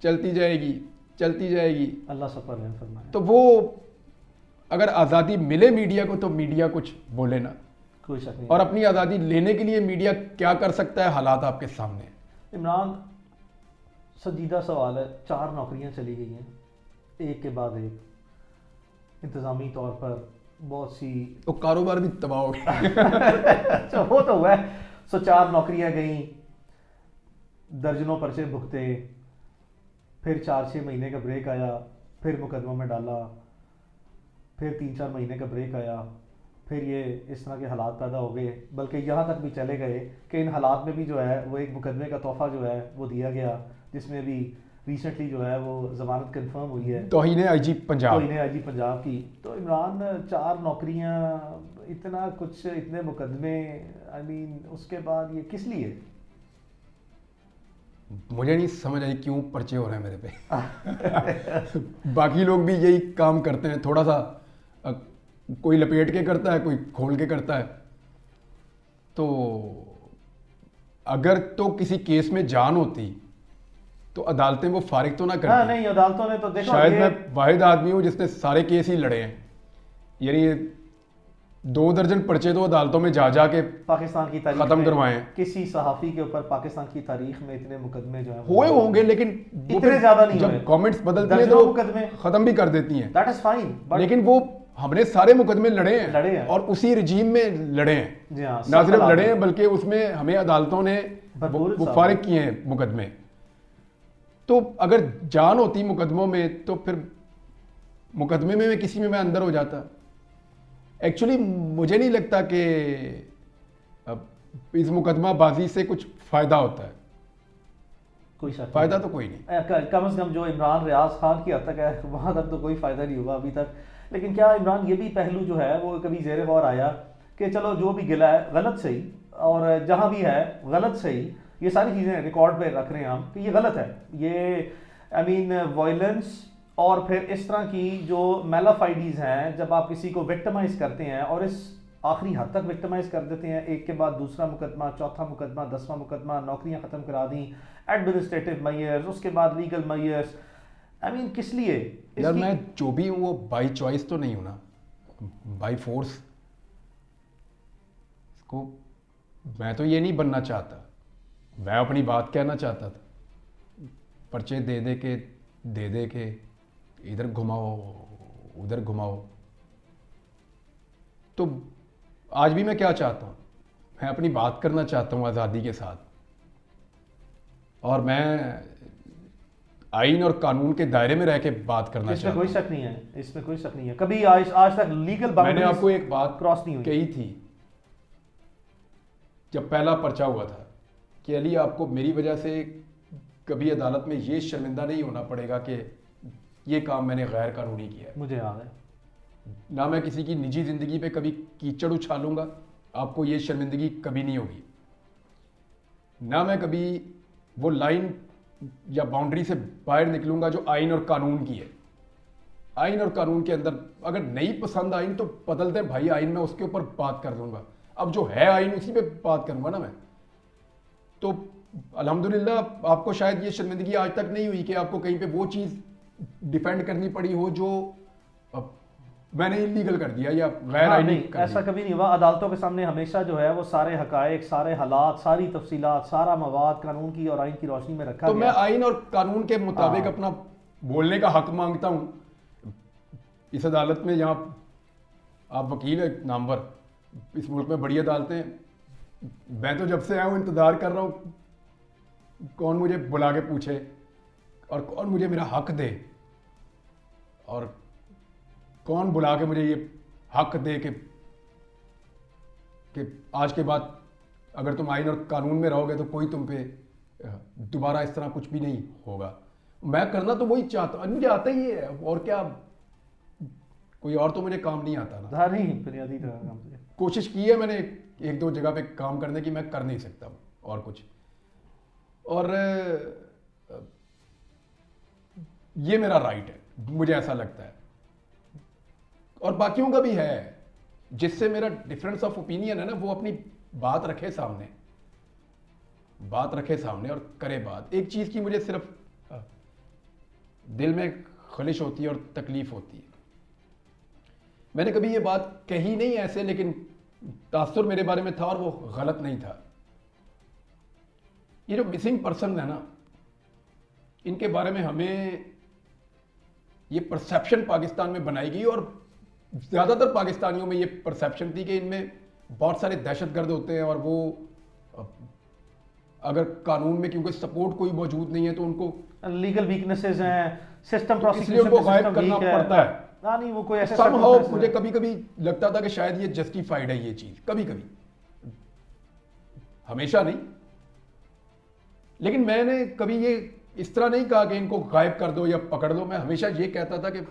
चलती जाएगी चलती जाएगी। अल्लाह सब पर रहम फरमाए। तो वो अगर आज़ादी मिले मीडिया को तो मीडिया कुछ बोले ना, कोई शक नहीं। और अपनी आज़ादी लेने के लिए मीडिया क्या कर सकता है, हालात आपके सामने हैं। इमरान, संजीदा सवाल है, 4 नौकरियां चली गई हैं एक के बाद एक, इंतज़ामी तौर पर बहुत सी तो कारोबार भी तबाह हो गया। अच्छा वो तो हुआ है। सो 4 नौकरियां गई, दर्जनों पर्चे भुगते, फिर 4-6 महीने का ब्रेक आया, फिर मुकदमा में डाला, फिर 3-4 महीने का ब्रेक आया, फिर ये इस तरह के हालात पैदा हो गए, बल्कि यहाँ तक भी चले गए कि इन हालात में भी जो है वो एक मुकदमे का तोहफा जो है वो दिया गया, जिसमें भी रिसेंटली जो है वो ज़मानत कंफर्म हुई है तौहीन आईजी पंजाब। तो इन्हें आईजी पंजाब की। तो इमरान, 4 नौकरियां, इतना कुछ, इतने मुकदमे, आई मीन उसके बाद ये किस लिए? मुझे नहीं समझ आई क्यों पर्चे हो रहे हैं मेरे पे। बाकी लोग भी यही काम करते हैं, थोड़ा सा कोई लपेट के करता है, कोई खोल के करता है। तो अगर तो किसी केस में जान होती तो अदालतें वो फारिग तो ना करती। हाँ नहीं, अदालतों ने तो देखो, शायद ये मैं वाहिद आदमी हूँ जिसने सारे केस ही लड़े हैं, यानी 2 दर्जन पर्चे तो अदालतों में जा जा के पाकिस्तान की तारीख खत्म में करवाए हैं। किसी सहाफ़ी के ऊपर पाकिस्तान की तारीख में इतने मुकदमे जो हैं हुए होंगे, लेकिन वो इतने फिर ज्यादा नहीं हुए। जब गवर्नमेंट्स बदलती है दर्जनों तो मुकदमे, खत्म भी कर देती हैं। दैट इज फाइन, बट लेकिन वो हमने सारे मुकदमे लड़े हैं, और उसी रजीम में लड़े हैं। जी हाँ, ना सब सिर्फ हालात लड़े में। हैं बल्कि उसमें हमें अदालतों ने भरपूर वो साहब। फारिग किए हैं मुकदमे। तो अगर जान होती मुकदमों में तो फिर मुकदमे में किसी में मैं अंदर हो जाता। एक्चुअली मुझे नहीं लगता कि इस मुकदमाबाजी से कुछ फायदा होता है, कोई शक फायदा तो कोई नहीं। कम से कम जो इमरान रियाज खान की हद तक है वहां तक तो कोई फायदा नहीं हुआ अभी तक। लेकिन क्या इमरान, ये भी पहलू जो है वो कभी ज़ेर गौर आया कि चलो जो भी गिला है गलत सही, और जहां भी है गलत सही, ये सारी चीज़ें रिकॉर्ड पे रख रहे हैं हम कि ये गलत है, ये आई मीन वायलेंस और फिर इस तरह की जो मेलाफाइडीज़ हैं, जब आप किसी को विक्टिमाइज करते हैं और इस आखिरी हद तक विक्टिमाइज कर देते हैं, एक के बाद दूसरा मुकदमा, चौथा मुकदमा, 10वां मुकदमा, नौकरियां ख़त्म करा दी, एडमिनिस्ट्रेटिव मेयर्स, उसके बाद लीगल मेयर्स, आई मीन किस लिए? यार मैं जो भी हूँ वो बाई चॉइस तो नहीं हूँ ना, बाई फोर्स। इसको मैं तो ये नहीं बनना चाहता, मैं अपनी बात कहना चाहता था। पर्चे दे के इधर घुमाओ उधर घुमाओ। तो आज भी मैं क्या चाहता हूँ, मैं अपनी बात करना चाहता हूँ आज़ादी के साथ, और मैं आइन और कानून के दायरे में रह के बात करना इसमें चाहता कोई हूँ। शक नहीं है, इसमें कोई शक नहीं है। कभी आज तक लीगल मैंने आपको एक बात क्रॉस नहीं हुई। कही थी जब पहला पर्चा हुआ था कि अली, आपको मेरी वजह से कभी अदालत में ये शर्मिंदा नहीं होना पड़ेगा कि ये काम मैंने गैर कानूनी किया है। मुझे याद है, ना मैं किसी की निजी ज़िंदगी पे कभी कीचड़ उछालूंगा, आपको ये शर्मिंदगी कभी नहीं होगी। ना मैं कभी वो लाइन या बाउंड्री से बाहर निकलूंगा जो आइन और कानून की है। आइन और कानून के अंदर अगर नहीं पसंद आइन तो बदलते भाई आइन, में उसके ऊपर बात कर लूंगा। अब जो है आइन उसी पे बात करूंगा ना मैं। तो अल्हम्दुलिल्लाह आपको शायद ये शर्मिंदगी आज तक नहीं हुई कि आपको कहीं पे वो चीज़ डिफेंड करनी पड़ी हो जो मैंने इलीगल कर दिया या गैर हाँ, आइनी नहीं कर ऐसा दिया। कभी नहीं हुआ। अदालतों के सामने हमेशा जो है वो सारे हकायक, सारे हालात, सारी तफसीलात, सारा मवाद कानून की और आइन की रोशनी में रखा तो गया। मैं आइन और कानून के मुताबिक हाँ। अपना बोलने का हक मांगता हूँ इस अदालत में। जहाँ आप वकील है नामवर, इस मुल्क में बड़ी अदालतें हैं। मैं तो जब से आया हूँ इंतज़ार कर रहा हूँ कौन मुझे बुला के पूछे और कौन मुझे मेरा हक दे, और कौन बुला के मुझे ये हक दे कि आज के बाद अगर तुम आइन और कानून में रहोगे तो कोई तुम पे दोबारा इस तरह कुछ भी नहीं होगा। मैं करना तो वही चाहता हूँ, मुझे आता ही है, और क्या, कोई और तो मुझे काम नहीं आता ना। हाँ, नहीं बुनियादी तरह काम से। कोशिश की है मैंने एक दो जगह पे काम करने की, मैं कर नहीं सकता हूँ और कुछ। और ये मेरा राइट है, मुझे ऐसा लगता है, और बाकियों का भी है। जिससे मेरा डिफरेंस ऑफ ओपिनियन है ना, वो अपनी बात रखे सामने, और करे बात। एक चीज की मुझे सिर्फ दिल में खलिश होती है और तकलीफ होती है। मैंने कभी ये बात कही नहीं ऐसे, लेकिन तासुर मेरे बारे में था और वो गलत नहीं था। ये जो मिसिंग पर्सन है ना, इनके बारे में हमें ये परसेप्शन पाकिस्तान में बनाई गई, और ज़्यादातर पाकिस्तानियों में ये परसेप्शन थी कि इनमें बहुत सारे दहशतगर्द होते हैं, और वो अगर कानून में क्योंकि सपोर्ट कोई मौजूद नहीं है तो उनको लीगल वीकनेसेस हैं, सिस्टम तो इसलिए उनको गायब करना पड़ता है। नहीं, वो कोई ऐसा Somehow मुझे कभी कभी लगता था कि शायद ये जस्टिफाइड है ये चीज, कभी कभी, हमेशा नहीं। लेकिन मैंने कभी ये इस तरह नहीं कहा कि इनको गायब कर दो या पकड़ दो। मैं हमेशा ये कहता था कि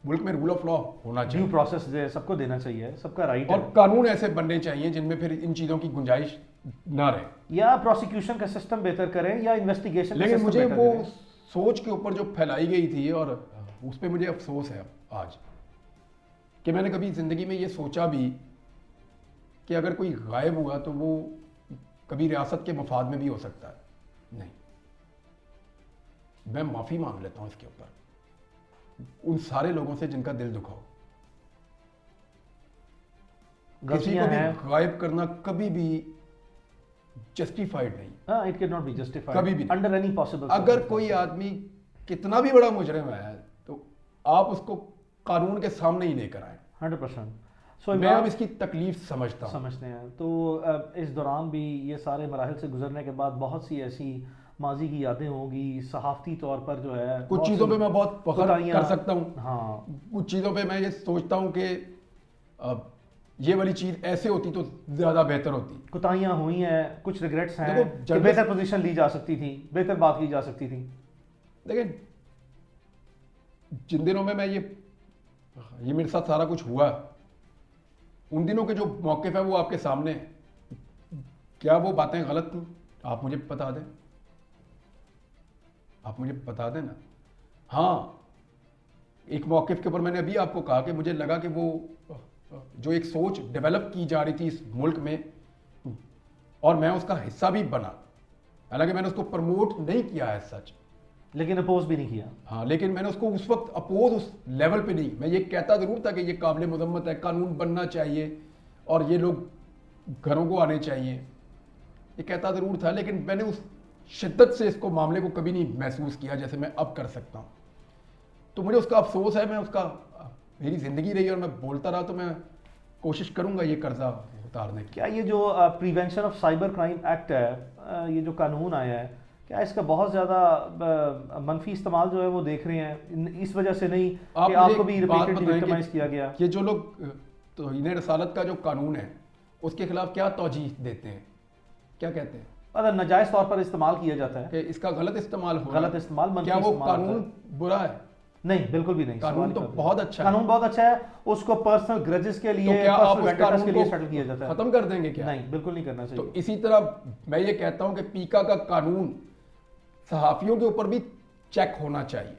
मुल्क में रूल ऑफ लॉ होना ड्यू चाहिए, प्रोसेस सबको देना चाहिए, सबका राइट और है। कानून ऐसे बनने चाहिए जिनमें फिर इन चीजों की गुंजाइश ना रहे, या प्रोसिक्यूशन का सिस्टम बेहतर करें या इन्वेस्टिगेशन। लेकिन मुझे वो सोच के ऊपर जो फैलाई गई थी, और उस पर मुझे अफसोस है आज कि मैंने कभी जिंदगी में ये सोचा भी कि अगर कोई गायब हुआ तो वो कभी रियासत के मफाद में भी हो सकता है। नहीं, मैं माफी मांग लेता हूं इसके ऊपर उन सारे लोगों से जिनका दिल दुखा हो। किसी को भी गायब करना कभी भी जस्टिफाइड नहीं। It can not be justified कभी भी अंडर एनी पॉसिबल। अगर कोई आदमी कितना भी बड़ा मुजरिम है तो आप उसको कानून के सामने ही लेकर आए। 100%। मैं अब इसकी तकलीफ समझता हूँ। समझते हैं। तो इस दौरान भी ये सारे मराहल से गुजरने के बाद बहुत सी ऐसी माजी की यादें होंगी, सहाफ़ती तौर पर जो है कुछ चीज़ों पे मैं बहुत फख्र कर सकता हूँ। हाँ, कुछ चीज़ों पे मैं ये सोचता हूँ कि ये वाली चीज़ ऐसे होती तो ज़्यादा बेहतर होती। कोताहियाँ हुई हैं, कुछ रिग्रेट्स हैं देखो, कि बेहतर पोजीशन ली जा सकती थी, बेहतर बात की जा सकती थी। लेकिन जिन दिनों में मैं ये मेरे साथ सारा कुछ हुआ, उन दिनों के जो मौक़िफ़ है वो आपके सामने है। क्या वो बातें गलत थी? आप मुझे बता दें, आप मुझे बता दें ना। हाँ, एक मौक़िफ़ के ऊपर मैंने अभी आपको कहा कि मुझे लगा कि वो जो एक सोच डेवलप की जा रही थी इस मुल्क में, और मैं उसका हिस्सा भी बना, हालांकि मैंने उसको प्रमोट नहीं किया है सच, लेकिन अपोज भी नहीं किया। हाँ, लेकिन मैंने उसको उस वक्त अपोज उस लेवल पे नहीं। मैं ये कहता ज़रूर था कि ये काबिल मज़म्मत है, कानून बनना चाहिए और ये लोग घरों को आने चाहिए, ये कहता ज़रूर था, लेकिन मैंने उस शिद्दत से इसको मामले को कभी नहीं महसूस किया जैसे मैं अब कर सकता हूँ। तो मुझे उसका अफसोस है। मैं उसका, मेरी ज़िंदगी रही और मैं बोलता रहा, तो मैं कोशिश करूँगा ये कर्जा उतारने की। क्या ये जो prevention of cyber crime act है, ये जो कानून आया है, क्या इसका बहुत ज़्यादा मनफी इस्तेमाल जो है वो देख रहे हैं? इस वजह से नहीं कि आपको भी रिपीटेडली विक्टिमाइज किया गया? ये जो लोग तो इन्हें रसालत का जो कानून है उसके खिलाफ क्या तौजीह देते हैं, क्या कहते हैं? अगर नाजायज़ तौर पर इस्तेमाल किया जाता है कि इसका गलत इस्तेमाल हो, गलत इस्तेमाल, क्या वो कानून बुरा है? नहीं, बिल्कुल भी नहीं। कानून तो बहुत अच्छा है। कानून बहुत अच्छा है। उसको पर्सनल ग्रजेस के लिए, तो क्या आप उस कानून के लिए सेटल किया जाता है? खत्म कर देंगे क्या? नहीं, बिल्कुल नहीं करना चाहिए। तो इसी तरह मैं ये कहता हूं कि पीका का कानून सहाफियों के ऊपर भी चेक होना चाहिए।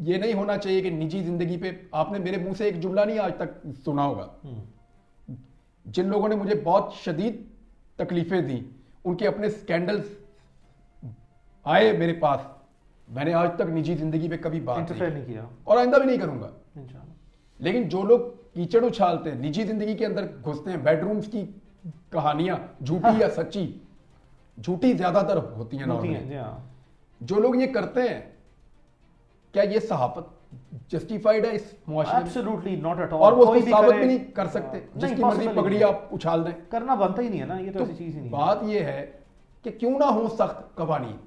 ये नहीं होना चाहिए कि निजी जिंदगी पे, आपने मेरे मुंह से एक जुमला नहीं आज तक सुना होगा, जिन लोगों ने मुझे बहुत शदीद तकलीफें दी, उनके अपने स्कैंडल्स आए मेरे पास, मैंने आज तक निजी जिंदगी पे कभी बात नहीं किया और आइंदा भी नहीं करूंगा। इंशाल्लाह। लेकिन जो लोग कीचड़ उछालते हैं, निजी जिंदगी के अंदर घुसते हैं, बेडरूम्स की कहानियां झूठी या सच्ची, झूठी ज्यादातर होती हैं नॉर्मली, जो लोग ये करते हैं, क्या ये सहाफत जस्टिफाइड है इस मुआशरे में? Absolutely not at all. और वो उसको साबित भी नहीं कर सकते, जिसकी मर्जी पगड़ी आप उछाल दें, करना बनता ही नहीं है ना, ये तो ऐसी चीज ही नहीं। बात ये है कि क्यों ना हो सख्त कवानीन।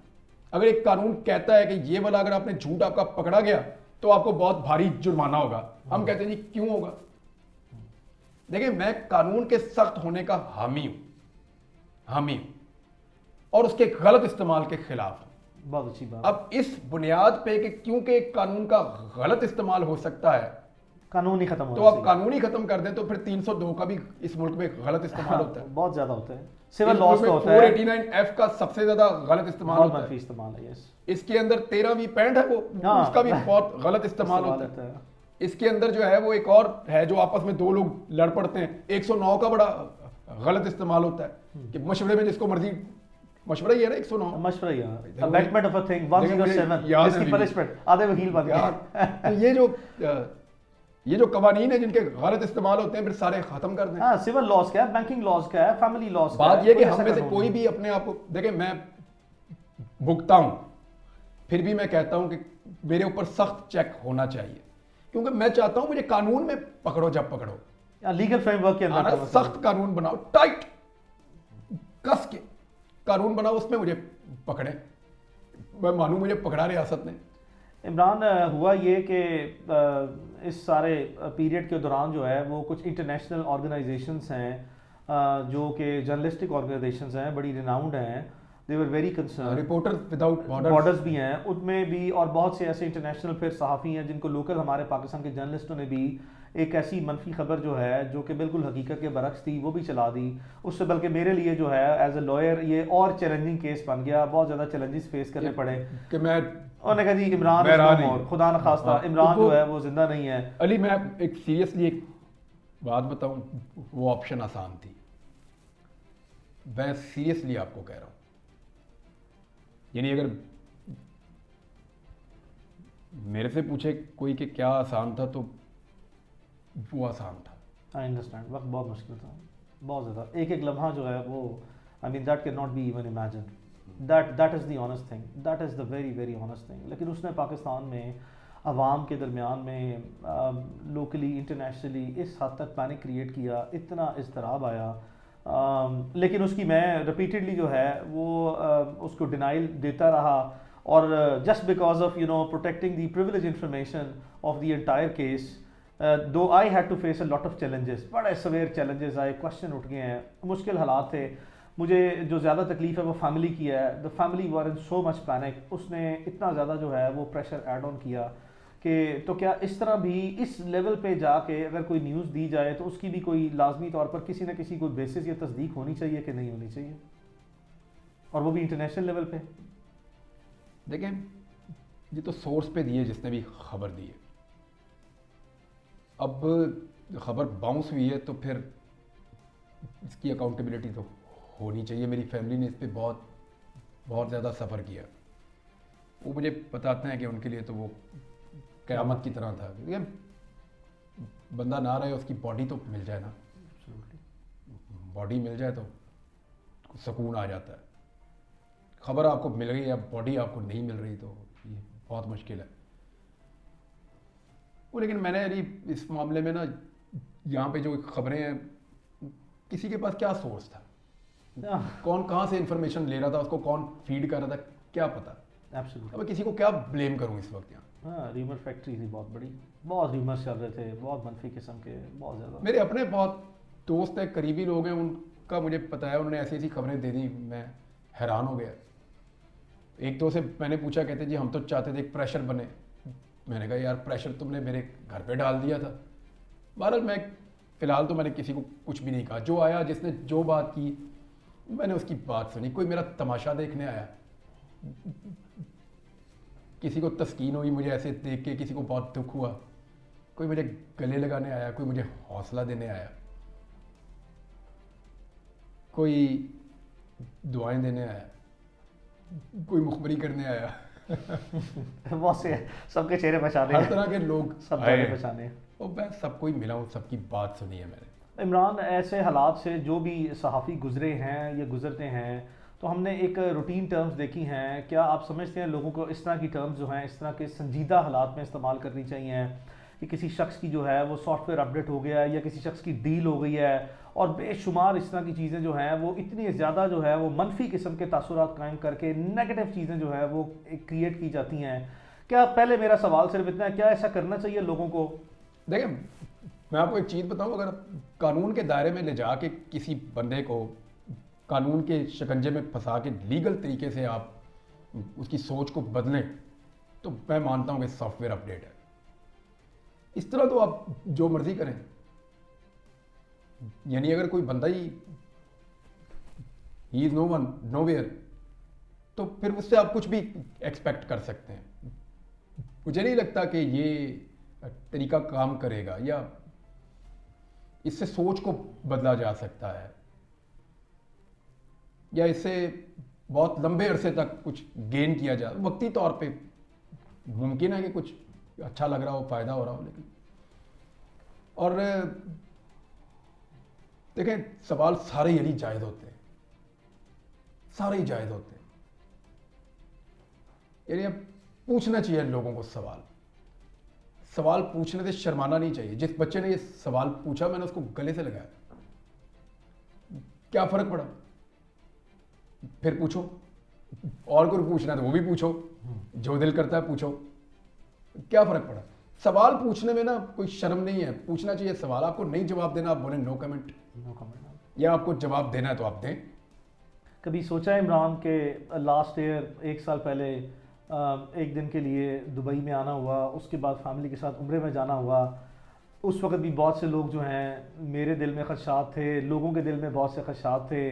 अगर एक कानून कहता है कि ये वाला अगर आपने झूठ आपका पकड़ा गया तो आपको बहुत भारी जुर्माना होगा, हम कहते हैं जी क्यों होगा? देखिए, मैं कानून के सख्त होने का हामी हूं और उसके गलत इस्तेमाल के खिलाफ। बहुत अच्छी बात। अब इस बुनियाद पे कि क्योंकि कानून का गलत इस्तेमाल हो सकता है, कानून ही खत्म हो, तो आप कानून ही खत्म कर दें, तो फिर 302 का भी इस मुल्क में गलत इस्तेमाल होता है। बहुत ज्यादा होता है। सिविल लॉस का होता है। 489F का सबसे ज्यादा गलत इस्तेमाल होता है। इस्तेमाल है, यस। इसके अंदर 13वीं पैंट है वो, उसका भी बहुत गलत इस्तेमाल होता है। इसके अंदर जो है वो एक और है जो आपस में दो लोग लड़ पड़ते हैं। 109 का बड़ा गलत इस्तेमाल होता है कि मशवरे में जिसको मर्जी, मशवरा ही है ना 109 मशवरा ही है, देखो अबैटमेंट ऑफ अ थिंग देखो मुझे 107 याद है जिसकी अभी। पनिशमेंट आधे वकील बन यार गए। तो ये जो कवानीन है जिनके गलत इस्तेमाल होते हैं फिर सारे खत्म कर दें। हाँ, सिविल लॉज का है, बैंकिंग लॉज का है, फैमिली लॉज का बात है, ये कि कोई हम ऐसा में से कानून कोई नहीं। भी अपने आप को देखें, मैं भुगता हूं फिर भी मैं कहता हूं कि मेरे ऊपर सख्त चेक होना चाहिए, क्योंकि मैं चाहता हूं मुझे कानून में पकड़ो जब पकड़ो, लीगल फ्रेमवर्क के अंदर का मसला। सख्त कानून बनाओ, टाइट कस के कानून बनाओ, उसमें मुझे पकड़े, मैं मानूं मुझे पकड़ा रियासत ने। इमरान, हुआ ये कि इस सारे पीरियड के दौरान जो है वो कुछ इंटरनेशनल ऑर्गेनाइजेशंस हैं जो कि जर्नलिस्टिक ऑर्गेनाइजेशंस हैं, बड़ी रिनाउंड हैं, they were very concern, reporters without borders भी हैं उनमें भी, और बहुत से ऐसे इंटरनेशनल फिर सहाफ़ी हैं जिनको लोकल हमारे पाकिस्तान के जर्नलिस्टों ने भी एक ऐसी मनफी खबर जो है जो कि बिल्कुल हकीकत के बरक्स थी वो भी चला दी। उससे बल्कि मेरे लिए जो है एज ए लॉयर ये और चैलेंजिंग केस बन गया, बहुत ज़्यादा चैलेंजेस फेस करने पड़े कि मैं उन्होंने कहा जी इमरान मैं रहा is no नहीं। more, खुदा न खास्ता हाँ, इमरान तो जो है वो जिंदा नहीं है। अली मैं एक सीरियसली एक बात बताऊं, वो ऑप्शन आसान थी, मैं सीरियसली आपको कह रहा हूं, यानी अगर मेरे से पूछे कोई कि क्या आसान था तो वो आसान था। आई अंडरस्टैंड, वक्त बहुत मुश्किल था, बहुत ज़्यादा, एक एक लम्हा जो है वो, I mean that can not be even imagine, that is the honest thing, that is the very very honest thing. लेकिन उसने पाकिस्तान में अवाम के दरमियान में लोकली इंटरनेशनली इस हद तक पैनिक क्रिएट किया, इतना इज़्तिराब आया, लेकिन उसकी मैं रिपीटेडली जो है वो उसको डिनाइल देता रहा, और just because of protecting the privilege information of the entire case, though I had to face a lot of challenges, बड़े सवेर चैलेंजेस आए, क्वेश्चन उठ गए हैं, मुश्किल हालात थे। मुझे जो ज़्यादा तकलीफ है वो फैमिली की है, the family were in so much panic, उसने इतना ज़्यादा जो है वो प्रेशर ऐड ऑन किया कि तो क्या इस तरह भी इस लेवल पे जाके अगर कोई न्यूज़ दी जाए तो उसकी भी कोई लाजमी तौर पर किसी न किसी कोई बेसिस या तस्दीक होनी चाहिए कि नहीं होनी चाहिए, और वो भी इंटरनेशनल लेवल पे। देखें ये तो सोर्स पे दिए जिसने भी खबर दी है, अब खबर बाउंस हुई है तो फिर इसकी अकाउंटेबिलिटी तो होनी चाहिए। मेरी फैमिली ने इस पर बहुत बहुत ज़्यादा सफ़र किया, वो मुझे बताते हैं कि उनके लिए तो वो क़यामत की तरह था, क्योंकि बंदा ना रहे उसकी बॉडी तो मिल जाए ना, बॉडी मिल जाए तो सुकून आ जाता है। खबर आपको मिल गई या बॉडी आपको नहीं मिल रही तो ये बहुत मुश्किल है वो। लेकिन मैंने अभी इस मामले में ना, यहाँ पे जो खबरें हैं, किसी के पास क्या सोर्स था, कौन कहाँ से इंफॉर्मेशन ले रहा था, उसको कौन फीड कर रहा था, क्या पता। एब्सोल्युटली। अब किसी को क्या ब्लेम करूँ इस वक्त यहाँ। हाँ, र्यूमर फैक्ट्री थी बहुत बड़ी, बहुत र्यूमर्स चल रहे थे, बहुत मनफी किस्म के, बहुत ज़्यादा। मेरे अपने बहुत दोस्त हैं, करीबी लोग हैं, उनका मुझे पता है, उन्होंने ऐसी ऐसी खबरें दे दी, मैं हैरान हो गया। एक दो से मैंने पूछा, कहते जी हम तो चाहते थे एक प्रेशर बने। मैंने कहा यार प्रेशर तुमने मेरे घर पे डाल दिया था। बहरहाल मैं फ़िलहाल तो मैंने किसी को कुछ भी नहीं कहा, जो आया जिसने जो बात की मैंने उसकी बात सुनी। कोई मेरा तमाशा देखने आया, किसी को तस्कीन हुई मुझे ऐसे देख के, किसी को बहुत दुख हुआ, कोई मुझे गले लगाने आया, कोई मुझे हौसला देने आया, कोई दुआएं देने आया, कोई मुखबरी करने आया। बहुत से सबके चेहरे पहचाने हर हैं, तरह के लोग सब आए चेहरे हैं। पहचाने हैं। और मैं सबको ही मिला हूँ, सबकी बात सुनी है मैंने। इमरान, ऐसे हालात से जो भी सहाफ़ी गुजरे हैं या गुजरते हैं, तो हमने एक रूटीन टर्म्स देखी हैं, क्या आप समझते हैं लोगों को इस तरह की टर्म्स जो हैं इस तरह के संजीदा हालात में इस्तेमाल करनी चाहिए कि किसी शख्स की जो है वो सॉफ्टवेयर अपडेट हो गया है या किसी शख्स की डील हो गई है, और बेशुमार इस तरह की चीज़ें जो हैं वो इतनी ज़्यादा जो है वो मनफी किस्म के तासुरात कायम करके नेगेटिव चीज़ें जो है वो क्रिएट की जाती हैं। क्या, पहले मेरा सवाल सिर्फ इतना है, क्या ऐसा करना चाहिए लोगों को? देखें मैं आपको एक चीज़ बताऊं, अगर कानून के दायरे में ले जाके किसी बंदे को कानून के शिकंजे में फंसा के लीगल तरीके से आप उसकी सोच को बदलें, तो मैं मानता हूं कि सॉफ्टवेयर अपडेट है। इस तरह तो आप जो मर्जी करें, यानी अगर कोई बंदा he is no one nowhere, तो फिर उससे आप कुछ भी एक्सपेक्ट कर सकते हैं। मुझे नहीं लगता कि ये तरीका काम करेगा, या इससे सोच को बदला जा सकता है, या इससे बहुत लंबे अरसे तक कुछ गेन किया जा, वक्ती तौर पे मुमकिन है कि कुछ अच्छा लग रहा हो, फायदा हो रहा हो, लेकिन और देखें सवाल सारे यही जायज़ होते हैं, सारे ही जायज़ होते हैं। यानी अब पूछना चाहिए लोगों को सवाल, सवाल पूछने से शर्माना नहीं चाहिए। जिस बच्चे ने ये सवाल पूछा मैंने उसको गले से लगाया, क्या फर्क पड़ा, फिर पूछो, और कोई पूछना है तो वो भी पूछो, जो दिल करता है पूछो, क्या फर्क पड़ा। सवाल पूछने में ना कोई शर्म नहीं है, पूछना चाहिए सवाल। आपको नहीं जवाब देना आप बोले नो कमेंट, या आपको जवाब देना है तो आप दें। कभी सोचा है इमरान के लास्ट ईयर 1 साल पहले एक दिन के लिए दुबई में आना हुआ, उसके बाद फैमिली के साथ उम्रे में जाना हुआ, उस वक्त भी बहुत से लोग जो हैं मेरे दिल में खदशात थे, लोगों के दिल में बहुत से खदशात थे,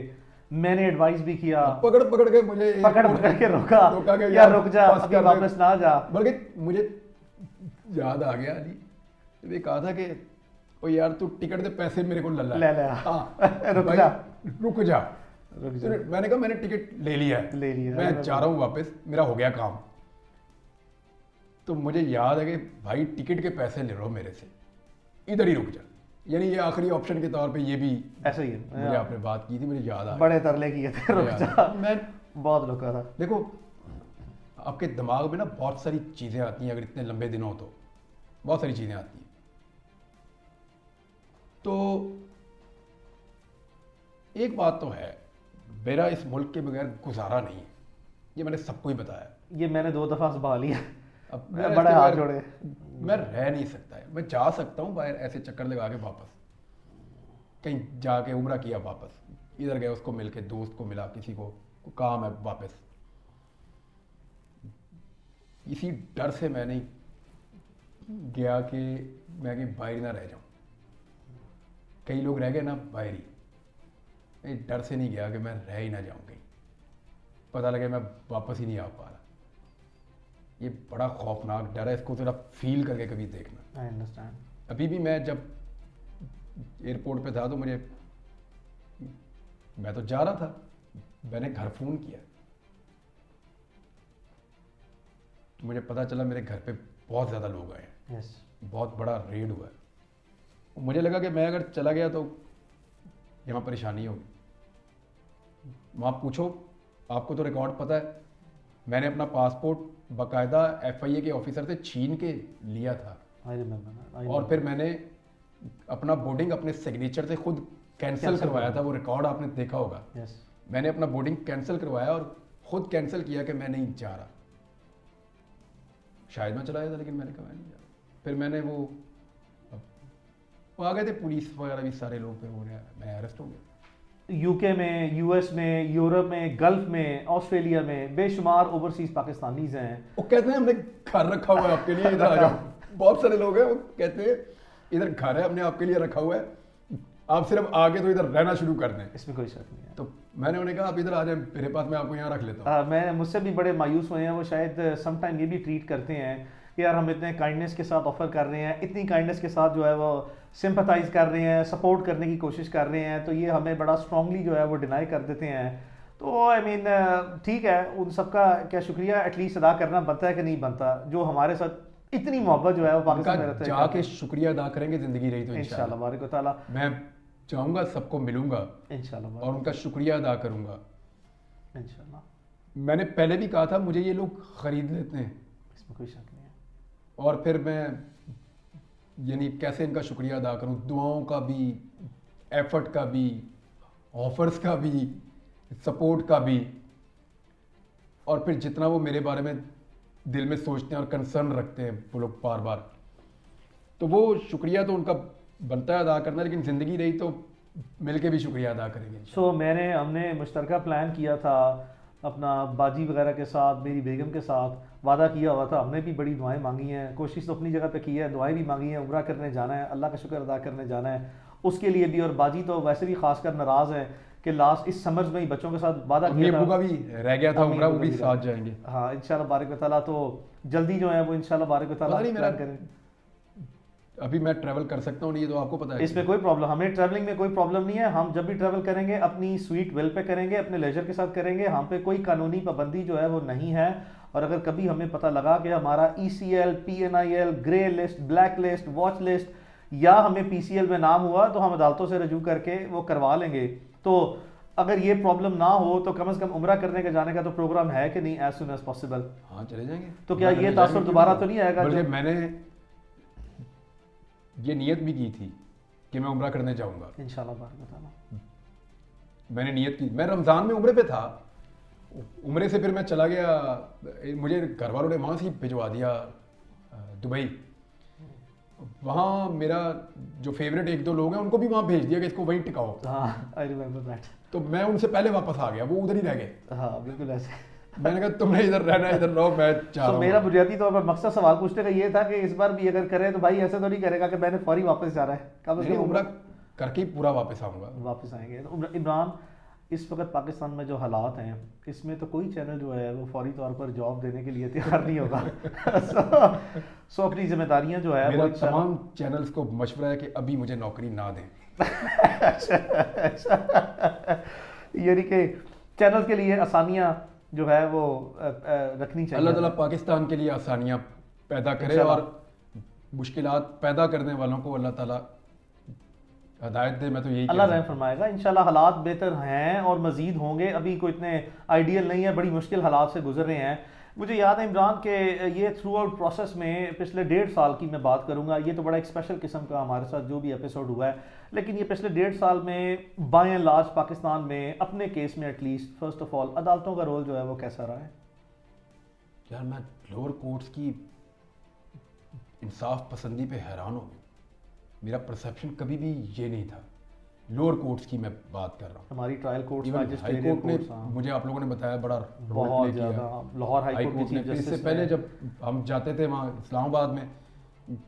मैंने एडवाइस भी किया, पकड़ पकड़ के मुझे पकड़ के रोका कि यार रुक जा, अभी वापस ना जा। बल्कि मुझे याद आ गया अली ये कहा था कि ओ यार तू टिकट दे पैसे मेरे को ले ले रुक जा। मैंने कहा मैंने टिकट ले लिया है, मैं जा रहा हूँ वापस, मेरा हो गया काम। तो मुझे याद है कि भाई टिकट के पैसे ले लो मेरे से, इधर ही रुक जा। यानी ये आखिरी ऑप्शन के तौर पे ये भी ऐसा ही है। मुझे आपने बात की थी, मुझे याद आ बड़े तरले किए थे, रुक जा, मैं बहुत रुका था। देखो आपके दिमाग में ना बहुत सारी चीज़ें आती हैं, अगर इतने लंबे दिन हो तो बहुत सारी चीज़ें आती हैं। तो एक बात तो है, मेरा इस मुल्क के बगैर गुजारा नहीं है, ये मैंने सबको ही बताया। ये मैंने 2 दफ़ा संभा लिया, अब बड़े हाथ जोड़े, मैं रह नहीं सकता है। मैं जा सकता हूँ बाहर ऐसे चक्कर लगा के वापस, कहीं जाके उम्रा किया वापस, इधर गए उसको मिल के, दोस्त को मिला, किसी को काम है वापस। इसी डर से मैं नहीं गया कि मैं कहीं बाहर ना रह जाऊँ। कई लोग रह गए ना बाहर ही, डर से नहीं गया कि मैं रह ही ना जाऊँ कहीं, पता लगे मैं वापस ही नहीं आ पा रहा। ये बड़ा खौफनाक डर है, इसको थोड़ा फील करके कभी देखना। I understand. अभी भी मैं जब एयरपोर्ट पे था तो मैं तो जा रहा था, मैंने घर फ़ोन किया तो मुझे पता चला मेरे घर पे बहुत ज़्यादा लोग आए हैं। यस, बहुत बड़ा रेड हुआ है। मुझे लगा कि मैं अगर चला गया तो यहाँ परेशानी होगी। वहाँ पूछो, आपको तो रिकॉर्ड पता है, मैंने अपना पासपोर्ट बाकायदा FIA के ऑफिसर से छीन के लिया था, और फिर मैंने अपना बोर्डिंग अपने सिग्नेचर से खुद कैंसिल करवाया था। वो रिकॉर्ड आपने देखा होगा। yes. मैंने अपना बोर्डिंग कैंसिल करवाया और खुद कैंसिल किया कि मैं नहीं जा रहा। शायद मैं चला गया था, लेकिन मैंने कहा मैं नहीं जा रहा। फिर मैंने वो आ गए थे पुलिस वगैरह भी सारे लोग, फिर हो गया, मैं अरेस्ट हो गया। UK में, US में, यूरोप में, गल्फ में, ऑस्ट्रेलिया में बेशुमार ओवरसीज पाकिस्तानीज हैं। वो कहते हैं हमने घर रखा हुआ है आपके लिए, इधर आ जाओ। बहुत सारे लोग हैं वो कहते हैं इधर घर है हमने आपके लिए रखा हुआ है, आप सिर्फ आगे तो इधर रहना शुरू कर दें। इसमें कोई शक नहीं है। तो मैंने उन्हें कहा आप इधर आ जाए मेरे पास, मैं आपको यहाँ रख लेता हूँ। मैं मुझसे भी बड़े मायूस हुए हैं, वो शायद समटाइम ये भी ट्रीट करते हैं कि यार हम इतने काइंडनेस के साथ ऑफर कर रहे हैं, इतनी काइंडनेस के साथ जो है वो सिंपथाइज कर रहे हैं, सपोर्ट करने की कोशिश कर रहे हैं, तो ये हमें बड़ा स्ट्रांगली जो है वो डिनाई कर देते हैं। तो आई मीन ठीक है, उन सबका क्या शुक्रिया एटलीस्ट अदा करना बनता है कि नहीं बनता, जो हमारे साथ इतनी मोहब्बत जो है वो पाकिस्तान में रहते हैं। जाके शुक्रिया अदा करेंगे, जिंदगी रही तो इंशाल्लाह बारिक ताला मैं जाऊंगा, सबको मिलूंगा इंशाल्लाह और उनका शुक्रिया अदा करूंगा इंशाल्लाह। मैंने पहले भी कहा था मुझे ये लोग खरीद लेते हैं, इसमें कोई शक नहीं है। और फिर मैं यानी कैसे इनका शुक्रिया अदा करूं, दुआओं का भी, एफर्ट का भी, ऑफर्स का भी, सपोर्ट का भी, और फिर जितना वो मेरे बारे में दिल में सोचते हैं और कंसर्न रखते हैं वो लोग बार बार, तो वो शुक्रिया तो उनका बनता है अदा करना, लेकिन ज़िंदगी रही तो मिलके भी शुक्रिया अदा करेंगे। हमने मुश्तरका प्लान किया था अपना बाजी वगैरह के साथ, मेरी बेगम के साथ वादा किया हुआ था, हमने भी बड़ी दुआएं मांगी हैं, कोशिश तो अपनी जगह पे की है, दुआएं भी मांगी हैं, उम्रा करने जाना है, अल्लाह का शुक्र अदा करने जाना है उसके लिए भी। और बाजी तो वैसे भी खासकर नाराज़ है कि लास्ट इस समर्स में ही बच्चों के साथ वादा किया था, का भी रह गया था उम्रा, वो भी साथ जाएंगे। हाँ इंशाल्लाह बारिक व तआला, तो जल्दी जो है वो इंशाल्लाह बारिक व तआला प्लान करें। अभी मैं ट्रैवल कर सकता हूँ नहीं, ये तो आपको पता है। इसमें कोई प्रॉब्लम, हमें ट्रैवलिंग में कोई प्रॉब्लम नहीं है। हम जब भी ट्रैवल करेंगे अपनी स्वीट विल पे करेंगे, अपने लेजर के साथ करेंगे। हम पे कोई कानूनी पाबंदी जो है वो नहीं है। और अगर कभी हमें पता लगा कि हमारा ECL, PNIL, grey list, black list, watch list या हमें PCL में नाम हुआ तो हम अदालतों से रजू करके वो करवा लेंगे। तो अगर ये प्रॉब्लम ना हो तो कम से कम उम्रा करने के जाने का तो प्रोग्राम है कि नहीं, एज सुन एज पॉसिबल। हाँ चले जाएंगे। तो क्या ये तासुर दोबारा तो नहीं आएगा? बल्कि मैंने ये नियत भी की थी कि मैं उम्रा करने जाऊंगा इंशाल्लाह बारक बताना। मैंने नियत की, मैं रमज़ान में उम्रे पे था, उम्रे से फिर मैं चला गया, मुझे घर वालों ने वहाँ से भिजवा दिया दुबई। वहाँ मेरा जो फेवरेट एक दो लोग हैं उनको भी वहाँ भेज दिया कि इसको वहीं टिकाओ। हाँ, आई रिमेंबर दैट। तो मैं उनसे पहले वापस आ गया, वो उधर ही रह गए। हाँ बिल्कुल ऐसे। मैंने कहा तुमने इधर रहना, इधर रहो, मैं चाह रहा हूँ। मेरा बुनियादी तौर पर मकसद सवाल पूछने का ये था कि इस बार भी अगर करे तो भाई ऐसे तो नहीं करेगा कि मैंने फौरी वापस जा रहा है, कब नहीं, उम्रा करके ही पूरा वापस आऊँगा। वापस आएंगे। तो इमरान, इस वक्त पाकिस्तान में जो हालात हैं इसमें तो कोई चैनल जो है वो फौरी तौर पर जॉब देने के लिए तैयार नहीं होगा। सो अपनी जिम्मेदारियां जो है मेरा वो तमाम चैनल्स को मशवरा है कि अभी मुझे नौकरी ना दें। यानी कि चैनल के लिए आसानियां जो है वो रखनी चाहिए। अल्लाह ताला पाकिस्तान के लिए आसानियां पैदा करे और मुश्किलात पैदा करने वालों को अल्लाह ताला हदायत दे। मैं तो यही अल्लाह रहम फरमाएगा। इंशाल्लाह हालात बेहतर हैं और मजीद होंगे, अभी कोई इतने आइडियल नहीं है, बड़ी मुश्किल हालात से गुजर रहे हैं। मुझे याद है इमरान के ये थ्रू आउट प्रोसेस में पिछले 1.5 साल की मैं बात करूंगा, ये तो बड़ा एक स्पेशल किस्म का हमारे साथ जो भी एपिसोड हुआ है, लेकिन ये पिछले 1.5 साल में बाय एंड लार्ज पाकिस्तान में अपने केस में एटलीस्ट फर्स्ट ऑफ ऑल अदालतों का रोल जो है वो कैसा रहा है? यार मैं लोअर कोर्ट्स की इंसाफ पसंदी पे हैरान हो गया। मेरा परसेप्शन कभी भी ये नहीं था। लोअर कोर्ट्स की मैं बात कर रहा हूँ। हमारी ट्रायल कोर्ट्स, हाई कोर्ट ने मुझे आप लोगों ने बताया बड़ा बहुत ज़्यादा, लाहौर हाई कोर्ट ने इससे पहले जब हम जाते थे वहाँ इस्लामाबाद में,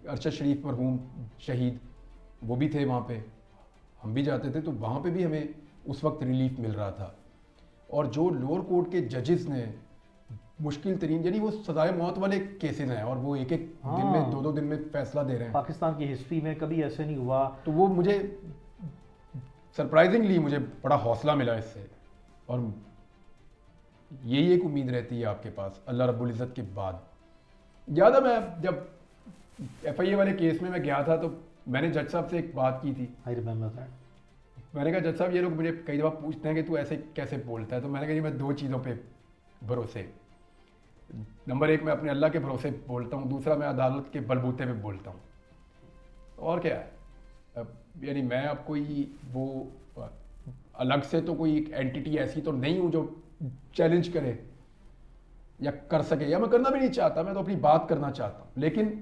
अरशद शरीफ मरहूम शहीद वो भी थे वहाँ पे, हम भी जाते थे, तो वहाँ पे भी हमें उस वक्त रिलीफ मिल रहा था। और जो लोअर कोर्ट के जजेस ने मुश्किल तरीन, यानी वो सजाए मौत वाले केसेस हैं और वो एक एक दिन में 2-2 दिन में फैसला दे रहे हैं। पाकिस्तान की हिस्ट्री में कभी ऐसे नहीं हुआ। तो वो मुझे सरप्राइजिंगली मुझे बड़ा हौसला मिला इससे। और यही एक उम्मीद रहती है आपके पास अल्लाह रब्बुल इज़्ज़त के बाद। याद है मैं जब FIA वाले केस में मैं गया था तो मैंने जज साहब से एक बात की थी। I remember that. मैंने कहा जज साहब ये लोग मुझे कई दफ़ा पूछते हैं कि तू ऐसे कैसे बोलता है, तो मैंने कहा जी मैं 2 चीज़ों पे भरोसे, नंबर 1 मैं अपने अल्लाह के भरोसे बोलता हूँ, दूसरा मैं अदालत के बलबूते पे बोलता हूँ। और क्या है, यानी मैं अब कोई वो अलग से तो कोई एक एंटिटी ऐसी तो नहीं हूँ जो चैलेंज करे या कर सके, या मैं करना भी नहीं चाहता, मैं तो अपनी बात करना चाहता हूँ। लेकिन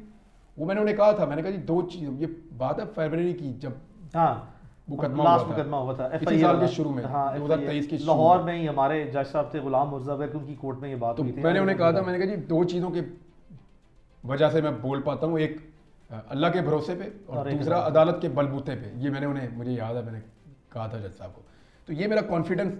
वो मैंने उन्हें कहा था, मैंने कहा जी 2 चीज़, ये बात है फरवरी की जब लास्ट मुकदमा हुआ था इसी साल के शुरू में, 2023 के लाहौर में ही हमारे जज साहब थे गुलाम मुर्जा बेग, उनकी कोर्ट में ये बात हुई थी। मैंने उन्हें कहा था, मैंने कहा जी 2 चीज़ों के वजह से मैं बोल पाता हूँ, एक अल्लाह के भरोसे पे और दूसरा अदालत के बलबूते पे। ये मैंने उन्हें, मुझे याद है मैंने कहा था जज साहब को। तो ये मेरा कॉन्फिडेंस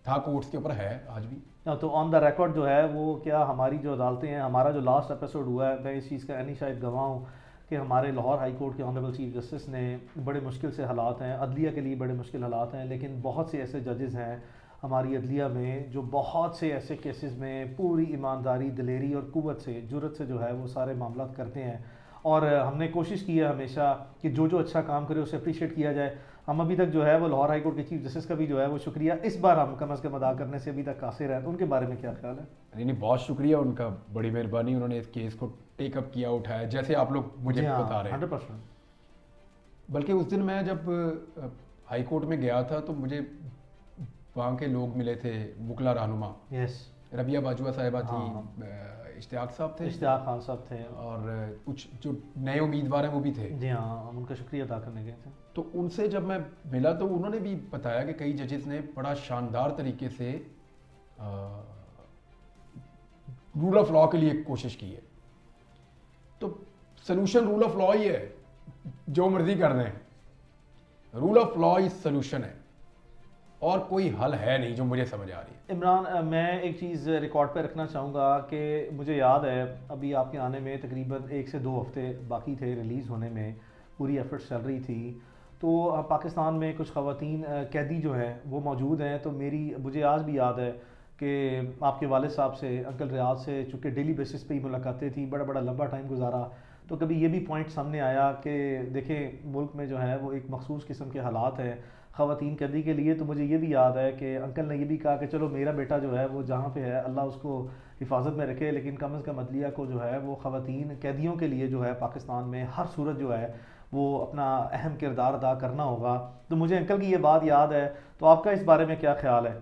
था कोर्ट्स के ऊपर, है आज भी। तो ऑन द रिकॉर्ड जो है वो क्या हमारी जो अदालतें हैं, हमारा जो लास्ट एपिसोड हुआ है, मैं इस चीज़ का यानी शायद गवाह हूँ कि हमारे लाहौर हाई कोर्ट के ऑनरेबल चीफ जस्टिस ने, बड़े मुश्किल से हालात हैं, अदलिया के लिए बड़े मुश्किल हालात हैं, लेकिन बहुत से ऐसे जजेस हैं हमारी अदलिया में जो बहुत से ऐसे केसेस में पूरी ईमानदारी, दिलेरी और कुव्वत से, जुर्रत से जो है वो सारे मामला करते हैं। और हमने कोशिश की है हमेशा कि जो जो अच्छा काम करे उसे अप्रिशिएट किया जाए। हम अभी तक जो है वो लाहौर हाई कोर्ट के चीफ जस्टिस का भी जो है वो शुक्रिया इस बार हम कम अज़ कम अदा करने से अभी तक कासिर हैं। तो उनके बारे में क्या ख्याल है? नहीं, बहुत शुक्रिया उनका, बड़ी मेहरबानी, उन्होंने इस केस को टेकअप किया, उठाया, जैसे आप लोग मुझे बता रहे हैं। 100%। बल्कि उस दिन मैं जब हाई कोर्ट में गया था तो मुझे वहाँ के लोग मिले थे, वकला रहनुमा, रबिया बाजुआ साहिबा थी, इश्तियाक साहब थे, इश्तियाक खान साहब थे, और कुछ जो नए उम्मीदवार हैं वो भी थे। जी हाँ, हम उनका शुक्रिया अदा करने गए थे। तो उनसे जब मैं मिला तो उन्होंने भी बताया कि कई जजेस ने बड़ा शानदार तरीके से रूल ऑफ लॉ के लिए कोशिश की है। तो सलूशन रूल ऑफ लॉ ही है, जो मर्जी कर दें, rule of law he solution है और कोई हल है नहीं जो मुझे समझ आ रही है। इमरान, मैं एक चीज़ रिकॉर्ड पे रखना चाहूँगा कि मुझे याद है अभी आपके आने में तकरीबन 1 से 2 हफ्ते बाकी थे रिलीज़ होने में, पूरी एफर्ट्स चल रही थी, तो पाकिस्तान में कुछ ख़वातीन कैदी जो है वो मौजूद हैं। तो मुझे आज भी याद है कि आपके वालिद साहब से, अंकल रियाज से, चूँकि डेली बेसिस पे ही मुलाकातें थी, बड़ा बड़ा लंबा टाइम गुजारा, तो कभी ये भी पॉइंट सामने आया कि देखें मुल्क में जो है वो एक मखसूस किस्म के हालात हैं ख़वातीन कैदी के लिए। तो मुझे ये भी याद है कि अंकल ने ये भी कहा कि चलो मेरा बेटा जो है वो जहाँ पे है अल्लाह उसको हिफाजत में रखे, लेकिन कम अज़ कम अदलिया को जो है वो ख़वातीन कैदियों के लिए जो है पाकिस्तान में हर सूरत जो है वो अपना अहम किरदार अदा करना होगा। तो मुझे अंकल की ये बात याद है, तो आपका इस बारे में क्या ख्याल है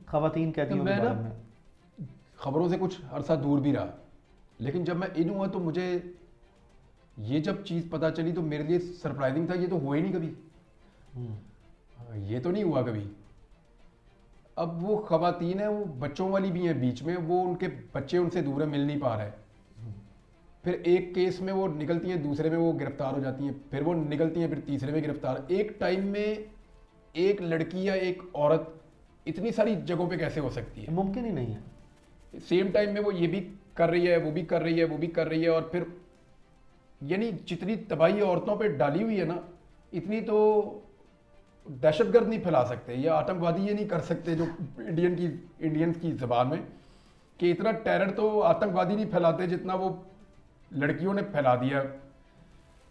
ख़वातीन तो कैदियों के मैं बारे ना में? खबरों से कुछ अरसा दूर भी रहा, लेकिन जब मैं इन हुआ तो मुझे ये जब चीज़ पता चली तो मेरे लिए सरप्राइजिंग था। ये तो हुआ ही नहीं कभी, ये तो नहीं हुआ कभी। अब वो खवातीन है, वो बच्चों वाली भी हैं बीच में, वो उनके बच्चे उनसे दूर है, मिल नहीं पा रहे। फिर एक केस में वो निकलती हैं, दूसरे में वो गिरफ्तार हो जाती हैं, फिर वो निकलती हैं, फिर तीसरे में गिरफ्तार। एक टाइम में एक लड़की या एक औरत इतनी सारी जगहों पे कैसे हो सकती है? मुमकिन ही नहीं है। सेम टाइम में वो ये भी कर रही है, वो भी कर रही है, वो भी कर रही है, और फिर यानी जितनी तबाही औरतों पे डाली हुई है ना, इतनी तो दहशतगर्द नहीं फैला सकते या आतंकवादी ये नहीं कर सकते जो इंडियंस की ज़बान में, कि इतना टेरर तो आतंकवादी नहीं फैलाते जितना वो लड़कियों ने फैला दिया।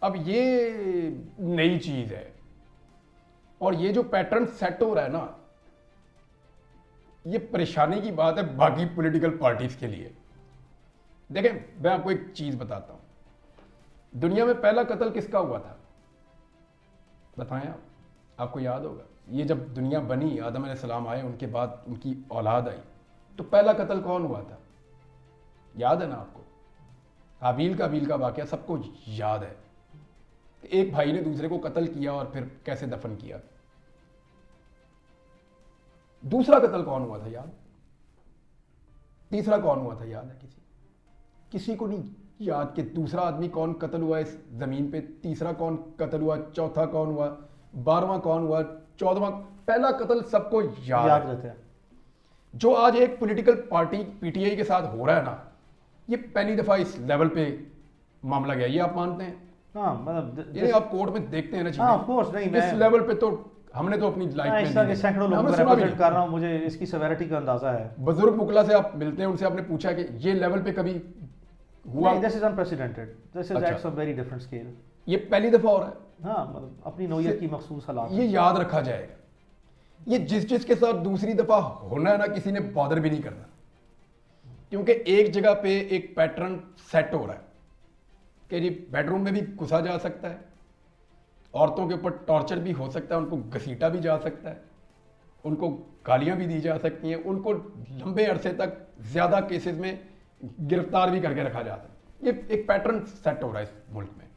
अब ये नई चीज़ है, और ये जो पैटर्न सेट हो रहा है ना, ये परेशानी की बात है बाकी पॉलिटिकल पार्टीज के लिए। देखें, मैं आपको एक चीज़ बताता हूँ, दुनिया में पहला कत्ल किसका हुआ था बताएं आप? आपको याद होगा, ये जब दुनिया बनी, आदम अलैहिस्सलाम आए, उनके बाद उनकी औलाद आई, तो पहला कत्ल कौन हुआ था? याद है ना आपको? हाबील काबील का वाकया सबको याद है। एक भाई ने दूसरे को कत्ल किया और फिर कैसे दफन किया। दूसरा कत्ल कौन हुआ था याद? तीसरा कौन हुआ था याद है? किसी को नहीं याद कि दूसरा आदमी कौन कत्ल हुआ इस जमीन पे, तीसरा कौन कत्ल हुआ, चौथा कौन हुआ, 12वां कौन हुआ, 14वां। पहला कत्ल सबको याद रहता है। जो आज एक पॉलिटिकल पार्टी पीटीआई के साथ हो रहा है ना, ये पहली दफा इस लेवल पे मामला गया, ये आप मानते हैं? हाँ, मतलब ये आप कोर्ट में देखते हैं ना चीजें। हाँ, ऑफ कोर्स नहीं, इस लेवल पे तो हमने तो अपनी लाइफ में इस तरह के सैकड़ों लोगों को रिप्रेजेंट कर रहा हूँ, मुझे इसकी सेवेरिटी का अंदाजा है। बुजुर्ग मुकला से आप मिलते हैं, उनसे आपने पूछा कि ये लेवल पे कभी हुआ? This is unprecedented, this is acts of very different scale. ये पहली दफा हो रहा है। हाँ, मतलब अपनी नौयत की मखसूस हालात। ये याद रखा जाएगा। ये जिसके साथ दूसरी दफा होना है ना, किसी ने बॉदर भी नहीं करना, क्योंकि एक जगह पे एक पैटर्न सेट हो रहा है कि जी बेडरूम में भी घुसा जा सकता है, औरतों के ऊपर टॉर्चर भी हो सकता है, उनको घसीटा भी जा सकता है, उनको गालियां भी दी जा सकती हैं, उनको लंबे अरसे तक ज़्यादा केसेस में गिरफ्तार भी करके रखा जाता है। ये एक पैटर्न सेट हो रहा है इस मुल्क में।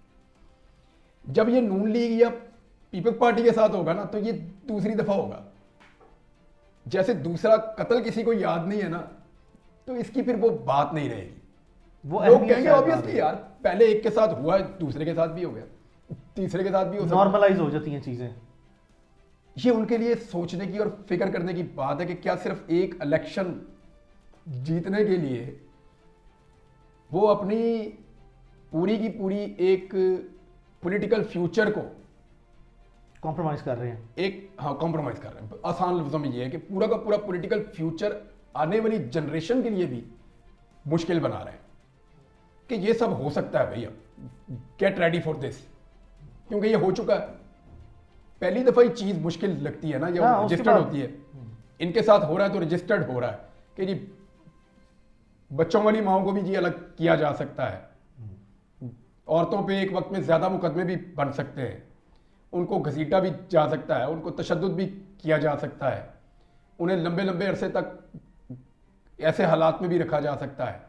जब ये नून लीग या पीपल्स पार्टी के साथ होगा ना, तो ये दूसरी दफा होगा। जैसे दूसरा कत्ल किसी को याद नहीं है ना, तो इसकी फिर वो बात नहीं रहेगी। वो लोग कहेंगे ऑब्वियसली यार, पहले एक के साथ हुआ, दूसरे के साथ भी हो गया, तीसरे के साथ भी हो सकता है। नॉर्मलाइज हो जाती हैं चीजें। ये उनके लिए सोचने की और फिक्र करने की बात है कि क्या सिर्फ एक इलेक्शन जीतने के लिए वो अपनी पूरी की पूरी एक पॉलिटिकल फ्यूचर को कॉम्प्रोमाइज कर रहे हैं। कॉम्प्रोमाइज कर रहे हैं। आसान लफ्जों में ये है कि पूरा का पूरा पॉलिटिकल फ्यूचर आने वाली जनरेशन के लिए भी मुश्किल बना रहे हैं कि ये सब हो सकता है भैया, गेट रेडी फॉर दिस, क्योंकि ये हो चुका है। पहली दफा ही चीज मुश्किल लगती है ना, या रजिस्टर्ड होती है। इनके साथ हो रहा है तो रजिस्टर्ड हो रहा है कि जी बच्चों वाली माओ को भी जी अलग किया जा सकता है, औरतों पे एक वक्त में ज्यादा मुकदमे भी बन सकते हैं, उनको घसीटा भी जा सकता है, उनको तशद्दुद भी किया जा सकता है, उन्हें लंबे लंबे अरसे तक ऐसे हालात में भी रखा जा सकता है।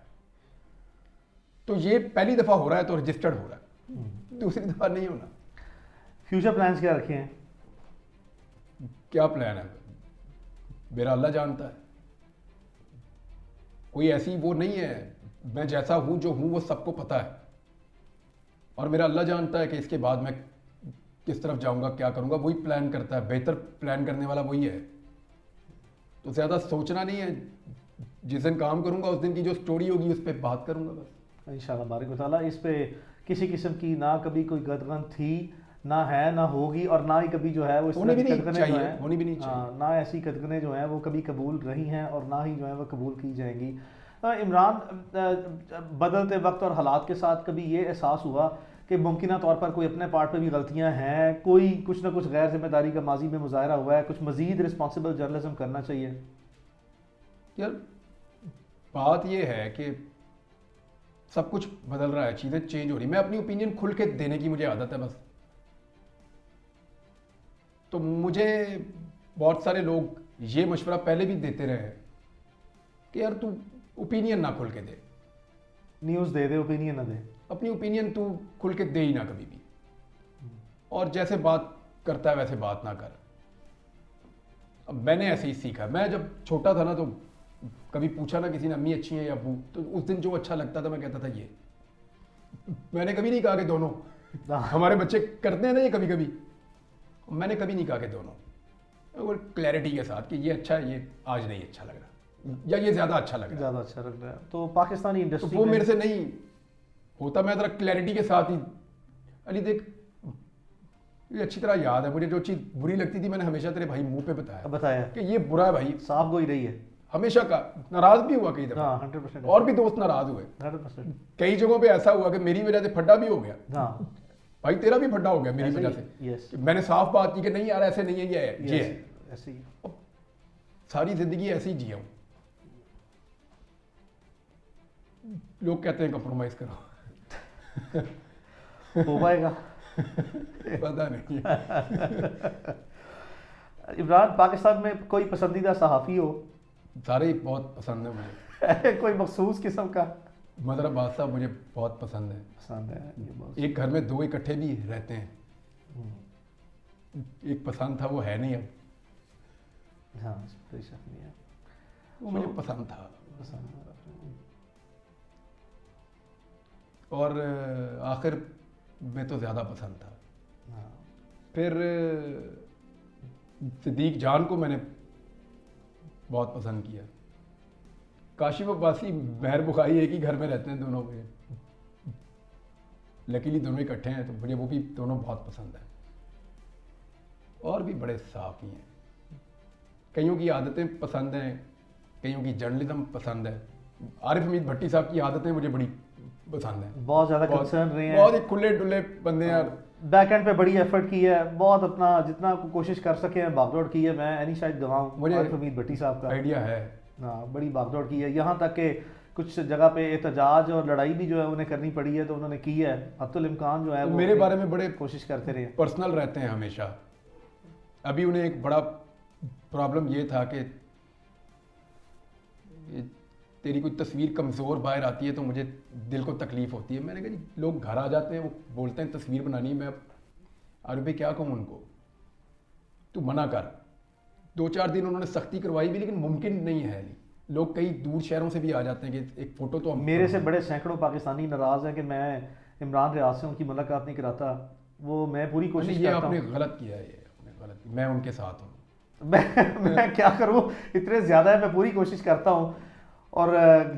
तो ये पहली दफा हो रहा है तो रजिस्टर्ड हो रहा है, दूसरी दफा नहीं होना। फ्यूचर प्लान्स क्या रखे हैं? क्या प्लान है मेरा अल्लाह जानता है। कोई ऐसी वो नहीं है, मैं जैसा हूं जो हूं वो सबको पता है, और मेरा अल्लाह जानता है कि इसके बाद मैं किस तरफ जाऊंगा, क्या करूंगा, वही प्लान करता है। बेहतर प्लान करने वाला वही है। तो ज़्यादा सोचना नहीं है, जिस दिन काम करूंगा उस दिन की जो स्टोरी होगी उस पर बात करूंगा बस। इंशाल्लाह बारिक व ताला। इस पे किसी किस्म की ना कभी कोई कदगन थी, ना है, ना होगी, और ना ही कभी जो है वो इस होनी तरह भी की नहीं कदगनें जो चाहिए, हैं, होनी भी नहीं चाहिए। हाँ, ना ऐसी कदगनें जो हैं वो कभी कबूल रही हैं और ना ही जो है वो कबूल की जाएंगी। इमरान, बदलते वक्त और हालात के साथ कभी ये एहसास हुआ कि मुमकिन तौर पर कोई अपने पार्ट पे भी गलतियां हैं, कोई कुछ ना कुछ गैर जिम्मेदारी का माजी में मुजाहरा हुआ है, कुछ मजीद रिस्पॉन्सिबल जर्नलिज्म करना चाहिए? यार बात ये है कि सब कुछ बदल रहा है, चीज़ें चेंज हो रही, मैं अपनी ओपिनियन खुल के देने की मुझे आदत है बस। तो मुझे बहुत सारे लोग ये मशवरा पहले भी देते रहे हैं कि यार तू ओपिनियन ना खुल के दे, न्यूज़ दे दे, ओपिनियन ना दे। अपनी ओपिनियन तू खुल के दे ही ना कभी भी, और जैसे बात करता है वैसे बात ना कर। अब मैंने ऐसे ही सीखा, मैं जब छोटा था ना तो कभी पूछा ना किसी ने अम्मी अच्छी है या अब्बू, तो उस दिन जो अच्छा लगता था मैं कहता था ये। मैंने कभी नहीं कहा कि दोनों, हमारे बच्चे करते हैं ना ये कभी कभी, मैंने कभी नहीं कहा कि दोनों, और क्लैरिटी के साथ कि ये अच्छा है, ये आज नहीं अच्छा लग रहा, या ये ज़्यादा अच्छा लग रहा है, ज़्यादा अच्छा लग रहा है। तो पाकिस्तानी तो इंडस्ट्री वो में मेरे से नहीं होता। मैं ज़रा क्लैरिटी के साथ ही, अली देख ये अच्छी तरह याद है मुझे, जो चीज़ बुरी लगती थी मैंने हमेशा तेरे भाई मुंह पे बताया कि ये बुरा है भाई, साफ गोई रही है। हमेशा का। नाराज भी हुआ कई दफा, हाँ, 100%। और भी दोस्त नाराज हुए, 100%। कई जगहों पे ऐसा हुआ कि मेरी वजह से फड्डा भी हो गया, हाँ, भाई तेरा भी फड्डा हो गया मेरी ऐसे वजह ही, से। यस, कि मैंने साफ बात की कि नहीं यार ऐसे नहीं है, ये है, ये है। ऐसे ही। सारी जिंदगी ऐसे ही जिया हूं। लोग कहते हैं कंप्रोमाइज करो, हो पाएगा? पता नहीं। इमरान, पाकिस्तान में कोई पसंदीदा सहाफ़ी हो? सारे ही बहुत पसंद है मुझे। कोई मखसूस किस्म का? मदर अब्बास साहब मुझे बहुत पसंद है। पसंद है ये बहुत। एक घर में दो इकट्ठे भी रहते हैं, एक पसंद था वो है नहीं अब, हाँ, कोई शक नहीं है, वो मुझे पसंद था। पसंद है। और आखिर में तो ज़्यादा पसंद था। हाँ, फिर सिद्दीक जान को मैंने बहुत पसंद किया। काशिफ अब्बासी महर बुखारी एक ही घर में रहते हैं दोनों के, लकीली दोनों इकट्ठे हैं, तो मुझे वो भी दोनों बहुत पसंद है। और भी बड़े साफ़ी हैं, कईयों की आदतें पसंद हैं, कईयों की जर्नलिज्म पसंद है। आरिफ हमीद भट्टी साहब की आदतें मुझे बड़ी पसंद हैं, बहुत ज़्यादा कंसर्न रहे हैं, बहुत ही खुले डुले बंदे हैं। बैक एंड पे बड़ी एफर्ट की है, बहुत अपना जितना कोशिश कर सके हैं भागदौड़ की है। मैं एनी शायद गवाऊँ मुझे आरिफ हमीद भट्टी साहब का आइडिया है। हाँ, बड़ी भागदौड़ की है, यहाँ तक कि कुछ जगह पे एहतजाज और लड़ाई भी जो है उन्हें करनी पड़ी है, तो उन्होंने की है। अब्दुल इम्कान जो है वो मेरे बारे में बड़े कोशिश करते रहे। पर्सनल रहते हैं हमेशा। अभी उन्हें एक बड़ा प्रॉब्लम ये था कि तेरी कोई तस्वीर कमज़ोर बाहर आती है तो मुझे दिल को तकलीफ़ होती है। मैंने कहा जी लोग घर आ जाते हैं, वो बोलते हैं तस्वीर बनानी, मैं अरे भाई क्या कहूँ उनको, तू मना कर। 2-4 दिन उन्होंने सख्ती करवाई भी, लेकिन मुमकिन नहीं है। लोग कई दूर शहरों से भी आ जाते हैं कि एक फ़ोटो तो हम, मेरे से बड़े सैकड़ों पाकिस्तानी नाराज़ हैं कि मैं इमरान रियाज से उनकी मुलाकात नहीं कराता। वो मैं पूरी कोशिश ये करता आपने हूँ। गलत किया है, ये आपने गलत किया। मैं उनके साथ हूँ। मैं क्या करूँ, इतने ज़्यादा है, मैं पूरी कोशिश करता हूँ और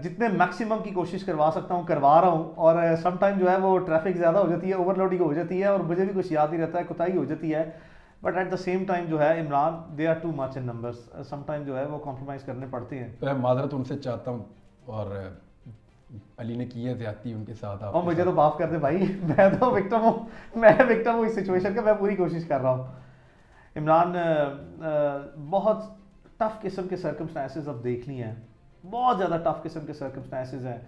जितने मैक्सिमम की कोशिश करवा सकता हूँ करवा रहा हूँ। और सम टाइम जो है वो ट्रैफिक ज़्यादा हो जाती है, ओवरलोडिंग हो जाती है और मुझे भी कुछ याद नहीं रहता है, कुताही हो जाती है। But at the same time जो है Imran, they are too much in numbers, some time जो है वो कॉम्प्रोमाइज़ करने पड़ते हैं। मैं माजरत उनसे चाहता हूँ, और अली ने की है ज़्यादती उनके साथ। और मुझे तो माफ़ कर दे भाई, मैं तो विक्टिम हूँ, मैं विक्टिम हूँ इस सिचुएशन का, मैं पूरी कोशिश कर रहा हूँ। इमरान, बहुत टफ किस्म के सर्कमस्टांसेस अब देख ली हैं, बहुत ज़्यादा टफ किस्म के सर्कमस्टांसेस हैं।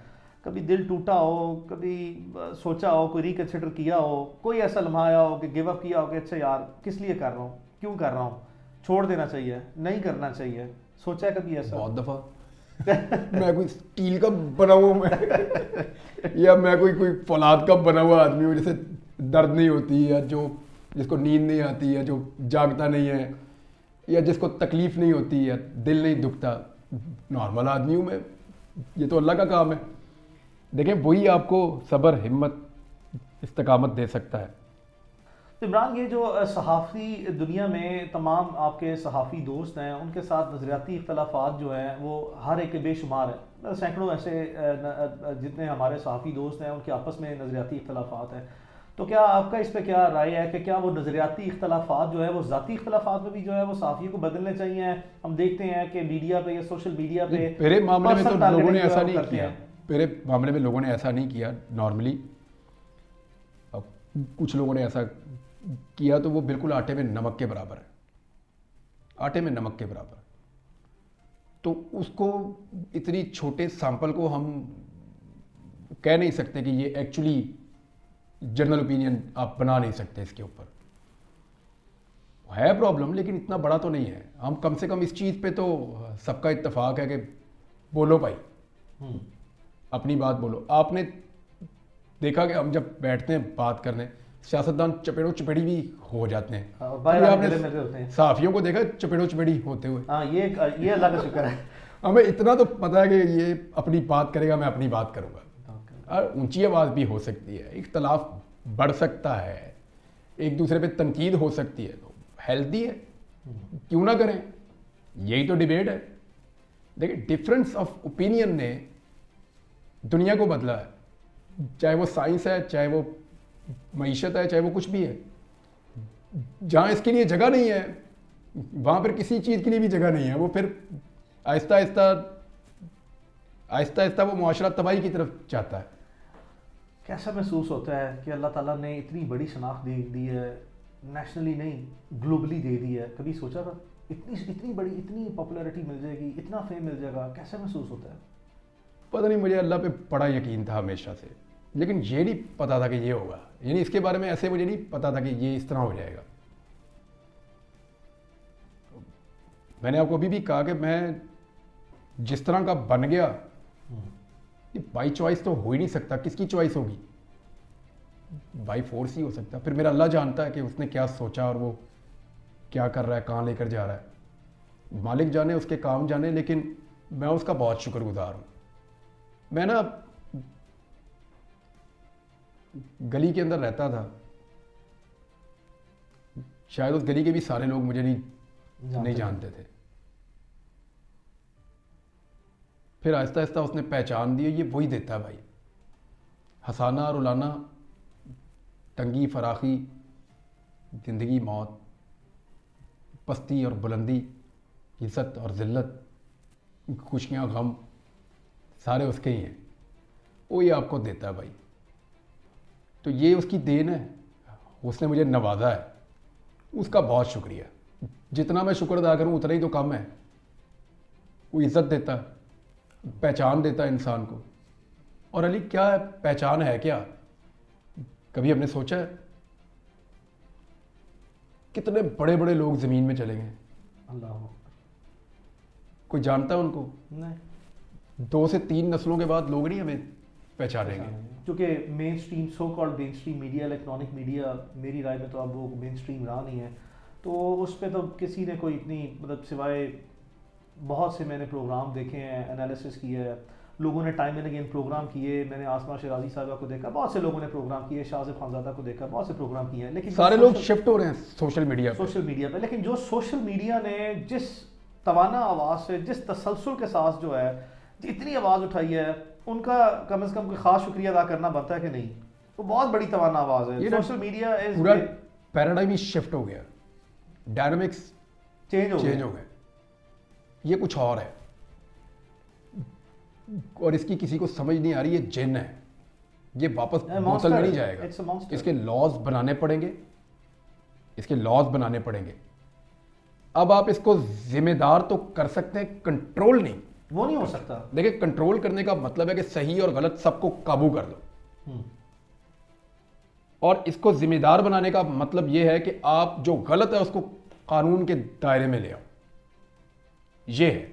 कभी दिल टूटा हो, कभी सोचा हो, कोई रिकन्सिडर किया हो, कोई ऐसा लम्हा आया हो कि गिव अप किया हो कि अच्छा यार किस लिए कर रहा हूँ, क्यों कर रहा हूँ, छोड़ देना चाहिए, नहीं करना चाहिए, सोचा है कभी ऐसा? बहुत दफ़ा। मैं कोई स्टील का बना हुआ मैं या मैं कोई फौलाद का बना हुआ आदमी हूँ जिसे दर्द नहीं होती, या जो जिसको नींद नहीं आती, या जो जागता नहीं है, या जिसको तकलीफ़ नहीं होती, या दिल नहीं दुखता। नॉर्मल आदमी हूँ मैं, ये तो अल्लाह का काम है। देखें वही आपको सब्र, हिम्मत, इस्तकामत दे सकता है। तो इमरान, ये जो सहाफ़ी दुनिया में तमाम आपके सहाफ़ी दोस्त हैं, उनके साथ नज़रियाती इख्तलाफात जो हैं वो हर एक के बेशुमार हैं। सैकड़ों ऐसे जितने हमारे सहाफ़ी दोस्त हैं उनके आपस में नज़रियाती इख्तलाफात हैं। तो क्या आपका इस पे क्या राय है कि क्या वो नज़रियाती इख्तलाफात जो है वो ज़ाती इख्तलाफात में भी जो है वो सहाफ़ियों को बदलने चाहिए? हम देखते हैं कि मीडिया पे या सोशल मीडिया पे मेरे मामले में तो पर्सनल लोगों ने टारगेटिंग जो ऐसा है वो नहीं करते किया। हैं। मेरे मामले में लोगों ने ऐसा नहीं किया नॉर्मली। अब कुछ लोगों ने ऐसा किया तो वो बिल्कुल आटे में नमक के बराबर है, आटे में नमक के बराबर। तो उसको इतनी छोटे सैंपल को हम कह नहीं सकते कि ये एक्चुअली जनरल ओपिनियन आप बना नहीं सकते। इसके ऊपर है प्रॉब्लम, लेकिन इतना बड़ा तो नहीं है। हम कम से कम इस चीज़ पे तो सबका इत्तेफाक है कि बोलो भाई, अपनी बात बोलो। आपने देखा कि हम जब बैठते हैं बात करने, सियासतदान चपेड़ो चपेड़ी भी हो जाते हैं। और बाहर कभी आके गले आपने मिलते होते हैं। सहाफियों को देखा चपेड़ो चपेड़ी होते हुए? हाँ, ये अल्लाह का शुक्र है। हमें इतना तो पता है कि ये अपनी बात करेगा, मैं अपनी बात करूंगा। और ऊंची आवाज़ भी हो सकती है, इख्तलाफ बढ़ सकता है, एक दूसरे पे तनकीद हो सकती है, तो हेल्दी है, क्यों ना करें। यही तो डिबेट है। देखिए, डिफरेंस ऑफ ओपिनियन ने दुनिया को बदला है, चाहे वो साइंस है, चाहे वो मईशत है, चाहे वो कुछ भी है। जहाँ इसके लिए जगह नहीं है वहाँ पर किसी चीज़ के लिए भी जगह नहीं है। वो फिर आहिस्ता आहिस्ता वो मुआशरा तबाही की तरफ जाता है। कैसा महसूस होता है कि अल्लाह ताला ने इतनी बड़ी शनाख्त दी है, नेशनली नहीं ग्लोबली दे दी है? कभी सोचा था इतनी बड़ी, इतनी पॉपुलैरिटी मिल जाएगी, इतना फेम मिल जाएगा? कैसा महसूस होता है? पता नहीं, मुझे अल्लाह पे बड़ा यकीन था हमेशा से, लेकिन ये नहीं पता था कि ये होगा। यानी इसके बारे में ऐसे मुझे नहीं पता था कि ये इस तरह हो जाएगा। मैंने आपको अभी भी कहा कि मैं जिस तरह का बन गया, ये बाई चॉइस तो हो ही नहीं सकता। किसकी चॉइस होगी? बाई फोर्स ही हो सकता। फिर मेरा अल्लाह जानता है कि उसने क्या सोचा और वो क्या कर रहा है, कहाँ लेकर जा रहा है। मालिक जाने, उसके काम जाने, लेकिन मैं उसका बहुत शुक्रगुजार हूँ। मैं ना गली के अंदर रहता था, शायद उस गली के भी सारे लोग मुझे नहीं जानते थे। फिर आहिस्ता आहिस्ता उसने पहचान दी। ये वही देता है भाई, हंसाना रुलाना, तंगी फराखी, ज़िंदगी मौत, पस्ती और बुलंदी, इज़्ज़त और ज़िल्लत, खुशियाँ गम, सारे उसके ही हैं। वो ये आपको देता है भाई। तो ये उसकी देन है, उसने मुझे नवाजा है, उसका बहुत शुक्रिया। जितना मैं शुक्र अदा करूँ उतना ही तो कम है। वो इज़्ज़त देता है, पहचान देता है इंसान को। और अली, क्या है पहचान? है क्या? कभी हमने सोचा है? कितने बड़े बड़े लोग ज़मीन में चले गए, अल्लाह, कोई जानता है उनको? नहीं। 2 से 3 नस्लों के बाद लोग नहीं हमें पहचानेंगे। क्योंकि main stream, so called main stream media, electronic media, मेरी राय में तो अब वो मेन स्ट्रीम रहा नहीं है। तो उस पर तो किसी ने कोई इतनी, मतलब सिवाय बहुत से मैंने प्रोग्राम देखे हैं, एनालिसिस किया है, लोगों ने टाइम एंड अगेन प्रोग्राम किए। मैंने आसमा शराजी साहबा को देखा, बहुत से लोगों ने प्रोग्राम किए, शाहज़ेब खानज़ादा को देखा, बहुत से प्रोग्राम किए हैं। लेकिन सारे लोग शिफ्ट हो रहे हैं सोशल मीडिया पे। लेकिन जो सोशल मीडिया ने जिस तवाना आवाज़ से, जिस तसलसल के साथ जो है जितनी आवाज़ उठाई है, उनका कम से कम कोई ख़ास शुक्रिया अदा करना बनता है कि नहीं? वो बहुत बड़ी तवाना आवाज़ है। सोशल मीडिया पूरा पैराडाइम ही शिफ्ट हो गया, डायनामिक्स चेंज हो गए। ये कुछ और है, और इसकी किसी को समझ नहीं आ रही। ये जिन है, ये वापस बोतल में नहीं जाएगा। इसके लॉज बनाने पड़ेंगे, इसके लॉज बनाने पड़ेंगे। अब आप इसको जिम्मेदार तो कर सकते हैं, कंट्रोल नहीं। वो नहीं हो सकता। देखिए, कंट्रोल करने का मतलब है कि सही और गलत सबको काबू कर लो, और इसको जिम्मेदार बनाने का मतलब यह है कि आप जो गलत है उसको कानून के दायरे में ले आओ। ये है,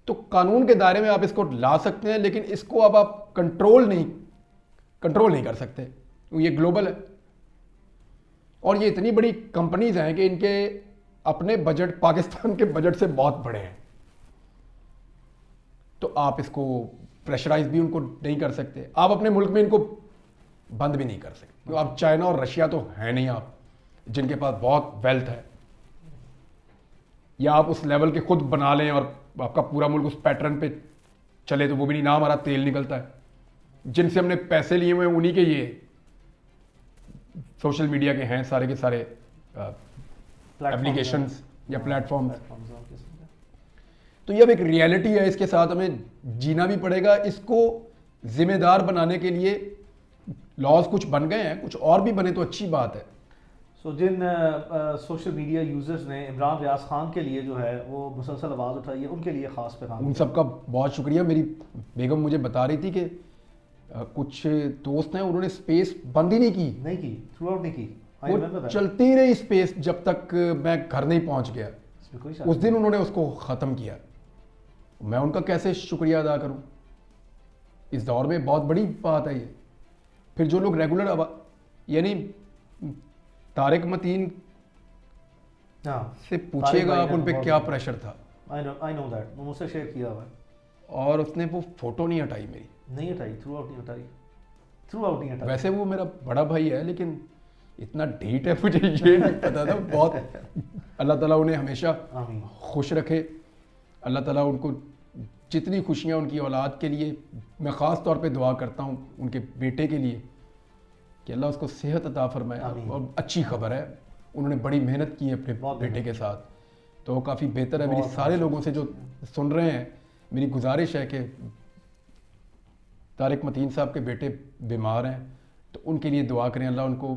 तो कानून के दायरे में आप इसको ला सकते हैं, लेकिन इसको अब आप कंट्रोल नहीं कर सकते। ये ग्लोबल है, और ये इतनी बड़ी कंपनीज हैं कि इनके अपने बजट पाकिस्तान के बजट से बहुत बड़े हैं। तो आप इसको प्रेशराइज भी उनको नहीं कर सकते। आप अपने मुल्क में इनको बंद भी नहीं कर सकते, क्योंकि आप चाइना और रशिया तो है नहीं आप जिनके पास बहुत वेल्थ है, या आप उस लेवल के खुद बना लें और आपका पूरा मुल्क उस पैटर्न पे चले तो वो भी नहीं, ना हमारा तेल निकलता है। जिनसे हमने पैसे लिए हुए हैं उन्हीं के ये सोशल मीडिया के हैं सारे के सारे एप्लीकेशंस या प्लेटफॉर्म्स। तो ये अब एक रियलिटी है, इसके साथ हमें जीना भी पड़ेगा। इसको जिम्मेदार बनाने के लिए लॉज कुछ बन गए हैं, कुछ और भी बने तो अच्छी बात है। सो जिन सोशल मीडिया यूजर्स ने इमरान रियाज खान के लिए जो है वो मुसलसल आवाज़ उठाई है, उनके लिए ख़ास पैगाम। उन सबका बहुत शुक्रिया। मेरी बेगम मुझे बता रही थी कि कुछ दोस्त हैं उन्होंने स्पेस बंद ही नहीं की, थ्रू आउट नहीं की, वो चलती ही रही स्पेस जब तक मैं घर नहीं पहुंच गया। उस दिन उन्होंने उसको ख़त्म किया। मैं उनका कैसे शुक्रिया अदा करूं? इस दौर में बहुत बड़ी बात है ये। फिर जो लोग रेगुलर यानी तारिक मतीन से पूछिएगा आप उन पे क्या प्रेशर था। आई नो दैट, मुझसे शेयर किया हुआ है। और उसने वो फोटो नहीं हटाई मेरी, नहीं हटाई, थ्रू आउट नहीं हटाई। वैसे वो मेरा बड़ा भाई है लेकिन इतना ढीठ है मुझे ये नहीं पता था। बहुत अल्लाह ताला उन्हें हमेशा खुश रखे। अल्लाह ताला उनको जितनी खुशियाँ उनकी औलाद के लिए, मैं ख़ास तौर पे दुआ करता हूँ उनके बेटे के लिए कि अल्लाह उसको सेहत अता फरमाए। और अच्छी खबर है उन्होंने बड़ी मेहनत की है अपने बेटे के साथ, तो वो काफ़ी बेहतर है। मेरी सारे लोगों से जो सुन रहे हैं मेरी गुजारिश है कि तारिक मतीन साहब के बेटे बीमार हैं तो उनके लिए दुआ करें, अल्लाह उनको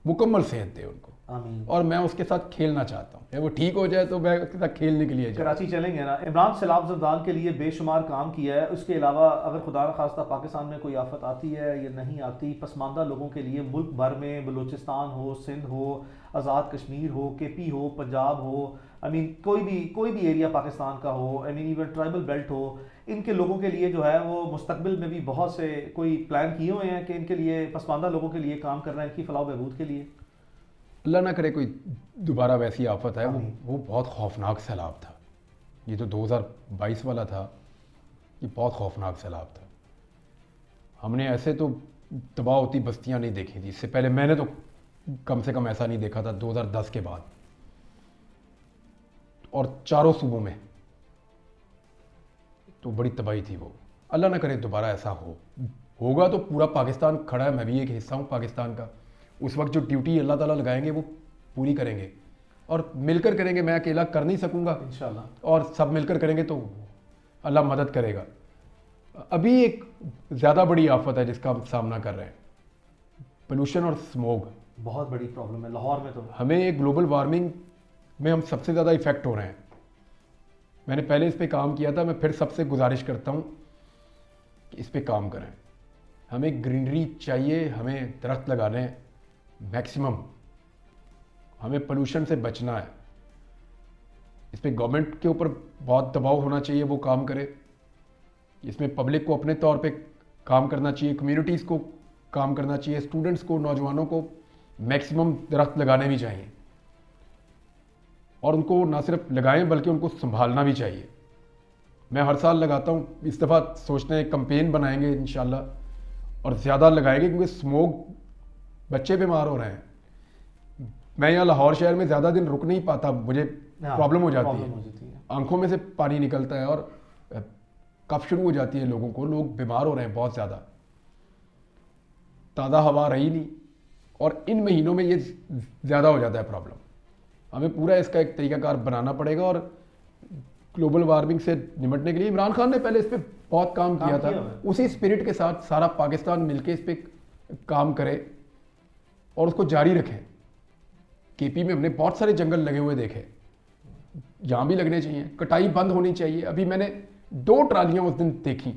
मुकम्मल सेहत दे उनको। आमीन। और मैं उसके साथ खेलना चाहता हूँ, वो ठीक हो जाए तो मैं उसके साथ खेलने के लिए जाऊँ। कराची चलेंगे ना। इमरान सैलाब ज़रदान के लिए बेशुमार काम किया है। उसके अलावा अगर खुदा न खास्ता पाकिस्तान में कोई आफत आती है या नहीं आती, पसमानदा लोगों के लिए मुल्क भर में, बलूचिस्तान हो, सिंध हो, आज़ाद कश्मीर हो, KP हो, पंजाब हो, कोई भी एरिया पाकिस्तान का हो, इवन ट्राइबल बेल्ट हो, इनके लोगों के लिए जो है वो मुस्तकबिल में भी बहुत से कोई प्लान किए हुए हैं कि इनके लिए, पसमानदा लोगों के लिए काम करना है, इनकी फलाह बहबूद के लिए। अल्लाह ना करे कोई दोबारा वैसी आफत है। वो बहुत खौफनाक सैलाब था। ये तो 2022 वाला था, ये बहुत खौफनाक सैलाब था। हमने ऐसे तो तबाह होती बस्तियां नहीं देखी थी इससे पहले। मैंने तो कम से कम ऐसा नहीं देखा था 2010 के बाद, और चारों सूबों में तो बड़ी तबाही थी वो। अल्लाह ना करे दोबारा ऐसा होगा तो पूरा पाकिस्तान खड़ा है, मैं भी एक हिस्सा हूँ पाकिस्तान का। उस वक्त जो ड्यूटी अल्लाह ताला लगाएंगे वो पूरी करेंगे और मिलकर करेंगे। मैं अकेला कर नहीं सकूंगा इंशाल्लाह, और सब मिलकर करेंगे तो अल्लाह मदद करेगा। अभी एक ज़्यादा बड़ी आफत है जिसका हम सामना कर रहे हैं, पोल्यूशन और स्मोग। बहुत बड़ी प्रॉब्लम है लाहौर में। तो हमें ग्लोबल वार्मिंग में हम सबसे ज़्यादा इफ़ेक्ट हो रहे हैं। मैंने पहले इस पे काम किया था, मैं फिर सबसे गुजारिश करता हूँ कि इस पे काम करें। हमें ग्रीनरी चाहिए, हमें दरख्त लगाने हैं मैक्सिमम, हमें पोल्यूशन से बचना है। इस पे गवर्नमेंट के ऊपर बहुत दबाव होना चाहिए, वो काम करे। इसमें पब्लिक को अपने तौर पे काम करना चाहिए, कम्युनिटीज़ को काम करना चाहिए, स्टूडेंट्स को, नौजवानों को मैक्सिमम दरख्त लगाने भी चाहिए। और उनको ना सिर्फ लगाएं बल्कि उनको संभालना भी चाहिए। मैं हर साल लगाता हूँ, इस दफ़ा सोचते हैं कैंपेन बनाएंगे इंशाल्लाह और ज़्यादा लगाएंगे, क्योंकि स्मोक, बच्चे बीमार हो रहे हैं। मैं यहाँ लाहौर शहर में ज़्यादा दिन रुक नहीं पाता, मुझे प्रॉब्लम हो जाती है, आंखों में से पानी निकलता है और कफ शुरू हो जाती है लोगों को, लोग बीमार हो रहे हैं बहुत ज़्यादा। ताज़ा हवा रही नहीं और इन महीनों में ये ज़्यादा हो जाता है प्रॉब्लम। हमें पूरा इसका एक तरीकाकार बनाना पड़ेगा और ग्लोबल वार्मिंग से निपटने के लिए इमरान खान ने पहले इस पर बहुत काम किया था। उसी स्पिरिट के साथ सारा पाकिस्तान मिलकर इस पर काम करे और उसको जारी रखें। KP में हमने बहुत सारे जंगल लगे हुए देखे, यहाँ भी लगने चाहिए, कटाई बंद होनी चाहिए। अभी मैंने 2 ट्रालियां उस दिन देखी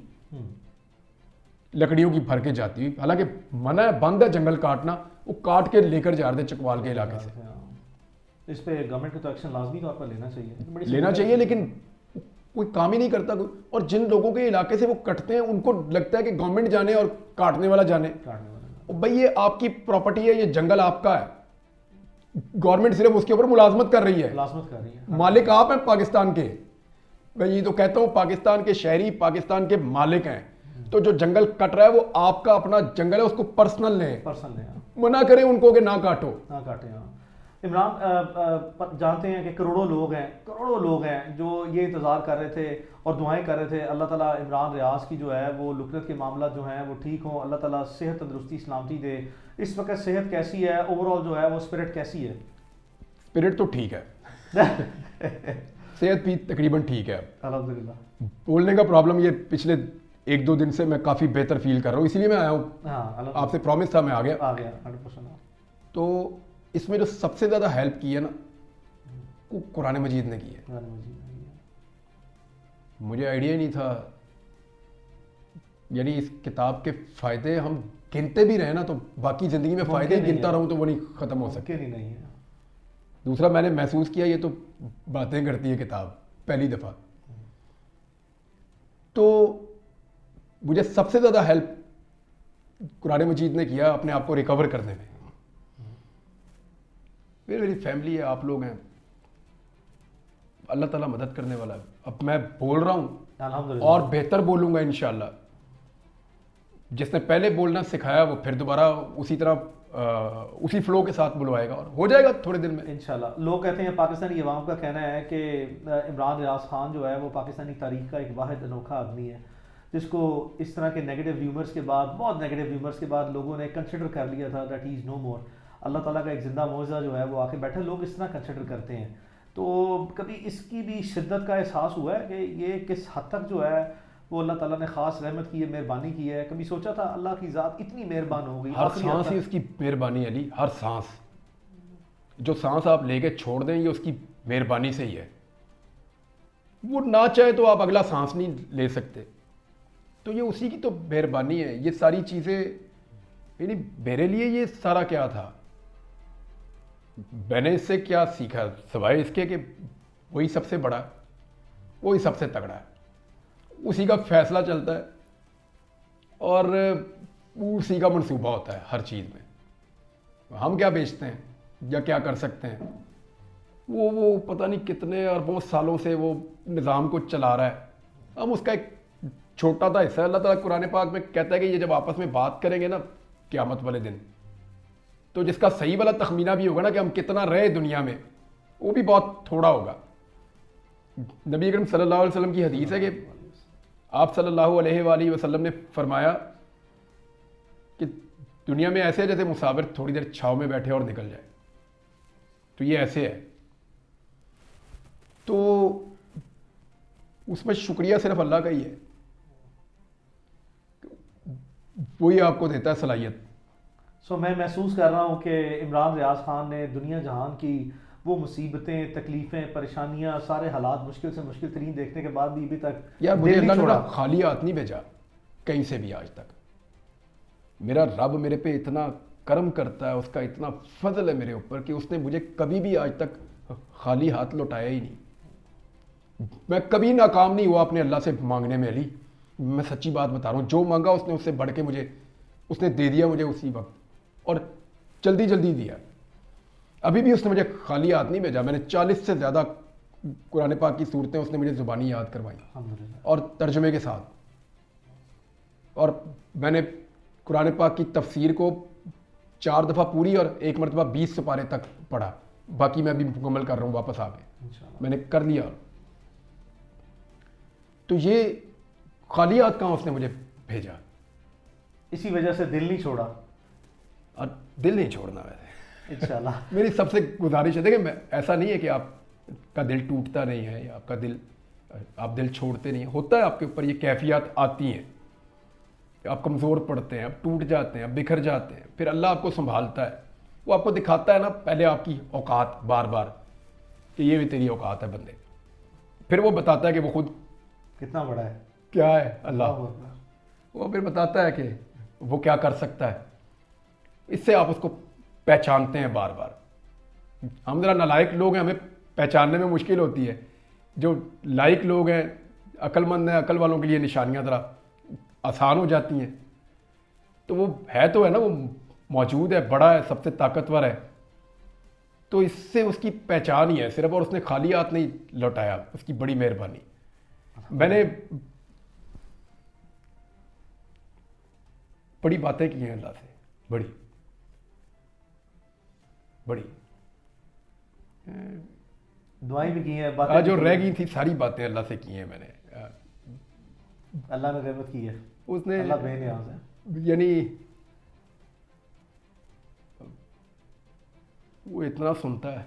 लकड़ियों की भर के जाती हुई, हालांकि मना है, बंद है जंगल काटना, वो काट के लेकर जा रहे थे चकवाल के इलाके से। इस पे गवर्नमेंट को तो एक्शन लाजमी तौर पर लेना चाहिए, लेकिन कोई काम ही नहीं करता कोई। और जिन लोगों के इलाके से वो कटते हैं उनको लगता है कि गवर्नमेंट जाने और काटने वाला जाने। भाई ये आपकी प्रॉपर्टी है, ये जंगल आपका है, गवर्नमेंट सिर्फ उसके ऊपर मुलाजमत कर रही है। मालिक आप हैं पाकिस्तान के। मैं ये तो कहता हूँ पाकिस्तान के शहरी पाकिस्तान के मालिक हैं। तो जो जंगल कट रहा है वो आपका अपना जंगल है, उसको पर्सनल लें, पर्सन है, मना करें उनको कि ना काटो। ना काटे। हाँ इमरान, जानते हैं कि करोड़ों लोग हैं जो ये इंतज़ार कर रहे थे और दुआएं कर रहे थे अल्लाह ताला इमरान रियाज की जो है वो लुकरत के मामला जो हैं वो ठीक हो, अल्लाह ताला सेहत तंदुरुस्ती सलामती दे। इस वक्त सेहत कैसी है, ओवरऑल जो है वो स्पिरिट कैसी है? स्पिरिट तो ठीक है सेहत भी तकरीबन ठीक है। अल्हम्दुलिल्लाह। बोलने का प्रॉब्लम ये पिछले 1-2 दिन से मैं काफ़ी बेहतर फील कर रहा हूँ, इसीलिए मैं आया हूँ। हाँ आपसे प्रॉमिस था, मैं आ गया। 100%। तो इसमें जो सबसे ज़्यादा हेल्प की है ना वो कुरान मजीद ने की है। मुझे आइडिया ही नहीं था, यानी इस किताब के फ़ायदे हम गिनते भी रहे ना तो बाकी ज़िंदगी में फ़ायदे गिनता रहूँ तो वो नहीं ख़त्म हो सकते। नहीं है। दूसरा मैंने महसूस किया ये तो बातें करती है किताब पहली दफ़ा। तो मुझे सबसे ज़्यादा हेल्प कुरान मजीद ने किया अपने आप को रिकवर करने में। मेरी फैमिली है, आप लोग हैं, अल्लाह ताला मदद करने वाला है। अब मैं बोल रहा हूँ और बेहतर बोलूँगा इंशाल्लाह। जिसने पहले बोलना सिखाया वो फिर दोबारा उसी तरह उसी फ्लो के साथ बुलवाएगा और हो जाएगा थोड़े दिन में इंशाल्लाह। लोग कहते हैं, पाकिस्तानी अवाम का कहना है कि इमरान रियाज खान जो है वो पाकिस्तानी तारीख का एक वाहिद अनोखा आदमी है जिसको इस तरह के नेगेटिव र्यूमर्स के बाद, बहुत नेगेटिव र्यूमर्स के बाद लोगों ने कंसिडर कर लिया था दैट इज़ नो मोर। अल्लाह ताला का एक ज़िंदा मौजज़ा जो है वो आके बैठे, लोग इस तरह कंसिडर करते हैं। तो कभी इसकी भी शिद्दत का एहसास हुआ है कि ये किस हद तक जो है वो अल्लाह ताला ने ख़ास रहमत की है, मेहरबानी की है? कभी सोचा था अल्लाह की ज़ात इतनी मेहरबान हो गई? हर सांस ही उसकी मेहरबानी है अली, हर सांस। जो सांस आप लेके छोड़ दें ये उसकी मेहरबानी से ही है। वो ना चाहे तो आप अगला सांस नहीं ले सकते, तो ये उसी की तो मेहरबानी है। ये सारी चीज़ें यानी मेरे लिए ये सारा क्या था, मैंने इससे क्या सीखा सिवाय इसके कि वही सबसे बड़ा, वही सबसे तगड़ा है, उसी का फैसला चलता है और उसी का मंसूबा होता है हर चीज़ में। हम क्या बेचते हैं या क्या कर सकते हैं, वो पता नहीं कितने अरबों सालों से वो निज़ाम को चला रहा है, हम उसका एक छोटा सा हिस्सा। अल्लाह ताला कुरान पाक में कहता है कि ये जब आपस में बात करेंगे ना क़यामत वाले दिन, तो जिसका सही वाला तखमीना भी होगा ना कि हम कितना रहे दुनिया में, वो भी बहुत थोड़ा होगा। नबी करीम सल्लल्लाहु अलैहि वसल्लम की हदीस है कि आप सल्लल्लाहु अलैहि वसल्लम ने फरमाया कि दुनिया में ऐसे है जैसे मुसाफिर थोड़ी देर छाँव में बैठे और निकल जाए, तो ये ऐसे है। तो उसमें शुक्रिया सिर्फ अल्लाह का ही है, वही आपको देता है सलाहियत। मैं महसूस कर रहा हूँ कि इमरान रियाज खान ने दुनिया जहान की वो मुसीबतें, तकलीफ़ें, परेशानियाँ, सारे हालात मुश्किल से मुश्किल तरीन देखने के बाद भी अभी तक यार मुझे अल्लाह ने खाली हाथ नहीं भेजा कहीं से भी आज तक। मेरा रब मेरे पे इतना कर्म करता है, उसका इतना फजल है मेरे ऊपर कि उसने मुझे कभी भी आज तक खाली हाथ लौटाया ही नहीं। मैं कभी नाकाम नहीं हुआ अपने अल्लाह से मांगने में अली, मैं सच्ची बात बता रहा हूँ। जो मांगा उसने उससे बढ़ के मुझे उसने दे दिया मुझे उसी वक्त, और जल्दी जल्दी दिया। अभी भी उसने मुझे खाली हाथ नहीं भेजा। मैंने 40 से ज़्यादा कुरान पाक की सूरतें उसने मुझे ज़ुबानी याद करवाई और तर्जुमे के साथ, और मैंने कुरान पाक की तफसीर को 4 दफ़ा पूरी और 1 मरतबा 20 सिपारे तक पढ़ा। बाकी मैं अभी मुकम्मल कर रहा हूँ, वापस आ गए, मैंने कर लिया। तो ये खाली हाथ कहाँ उसने मुझे भेजा। इसी वजह से दिल नहीं छोड़ा, और दिल नहीं छोड़ना वैसे इंशाल्लाह। मेरी सबसे गुजारिश है, देखिए मैं ऐसा नहीं है कि आपका दिल टूटता नहीं है या आपका दिल आप दिल छोड़ते नहीं, होता है आपके ऊपर ये कैफियत आती हैं, आप कमज़ोर पड़ते हैं, आप टूट जाते हैं, आप बिखर जाते हैं, फिर अल्लाह आपको संभालता है। वो आपको दिखाता है ना पहले आपकी औकात बार बार कि ये भी तेरी औकात है बंदे, फिर वो बताता है कि वो खुद कितना बड़ा है, क्या है अल्लाह, वो फिर बताता है कि वो क्या कर सकता है। इससे आप उसको पहचानते हैं बार बार। हम ज़रा नालायक लोग हैं, हमें पहचानने में मुश्किल होती है। जो लायक लोग हैं, अक्लमंद हैं, अकल वालों के लिए निशानियां ज़रा आसान हो जाती हैं। तो वो है तो है ना, वो मौजूद है, बड़ा है, सबसे ताकतवर है, तो इससे उसकी पहचान ही है सिर्फ, और उसने खाली हाथ नहीं लौटाया, उसकी बड़ी मेहरबानी। मैंने बड़ी बातें की हैं अल्लाह से, बड़ी बड़ी। दुआएं भी की हैं, बातें आज जो भी की रह हैं। गई थी सारी बातें अल्लाह से की हैं मैंने। अल्लाह ने रहमत की है, उसने अल्लाह बेनियाज है। यानी वो इतना सुनता है,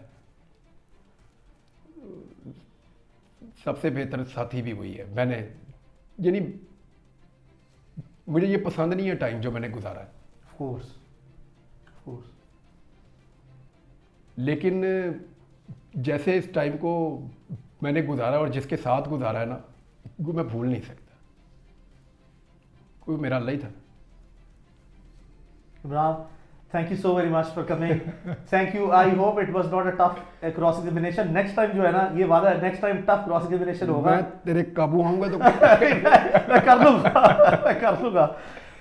सबसे बेहतर साथी भी वही है। मैंने यानी मुझे ये पसंद नहीं है टाइम जो मैंने गुजारा है, ऑफ कोर्स, ऑफ कोर्स। लेकिन जैसे इस टाइम को मैंने गुजारा और जिसके साथ गुजारा है ना, वो मैं भूल नहीं सकता। कोई मेरा अल्लाह ही था। Imran, thank you so very much for coming. Thank you. I hope it was not a tough cross examination. Next time जो है ना, ये वादा है, next time tough cross examination होगा। मैं तेरे काबू आऊंगा तो मैं कर लूंगा, मैं कर लूंगा।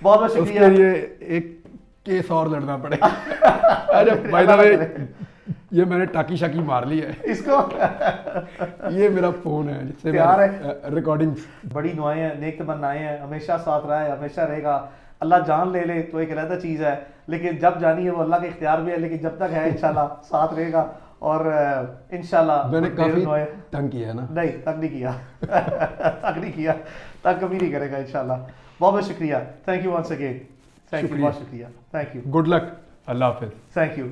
बहुत बहुत शुक्रिया। उसके लिए एक केस और लड़ना पड़ेगा। अरे बाय द वे, ये मैंने टाकी शाकी मार ली है। इसको ये मेरा फोन है जिससे प्यार मैं रिकॉर्डिंग्स। बड़ी दुआएं हैं, नेक तमन्नाएं हैं, हमेशा साथ रहा है, हमेशा रहेगा। अल्लाह जान ले ले तो एक अलग चीज़ है, लेकिन जब जानी है वो अल्लाह के इख्तियार में है, लेकिन जब तक है इंशाल्लाह साथ रहेगा। और इंशाल्लाह मैंने काफी दुआएं तंग किया है ना। नहीं, तंग नहीं किया तंग नहीं किया, तंग कभी नहीं करेगा इंशाल्लाह। बहुत बहुत शुक्रिया। Thank you once again. Thank you, शुक्रिया। बहुत शुक्रिया। Thank you, good luck. अल्लाह हाफिज। Thank you.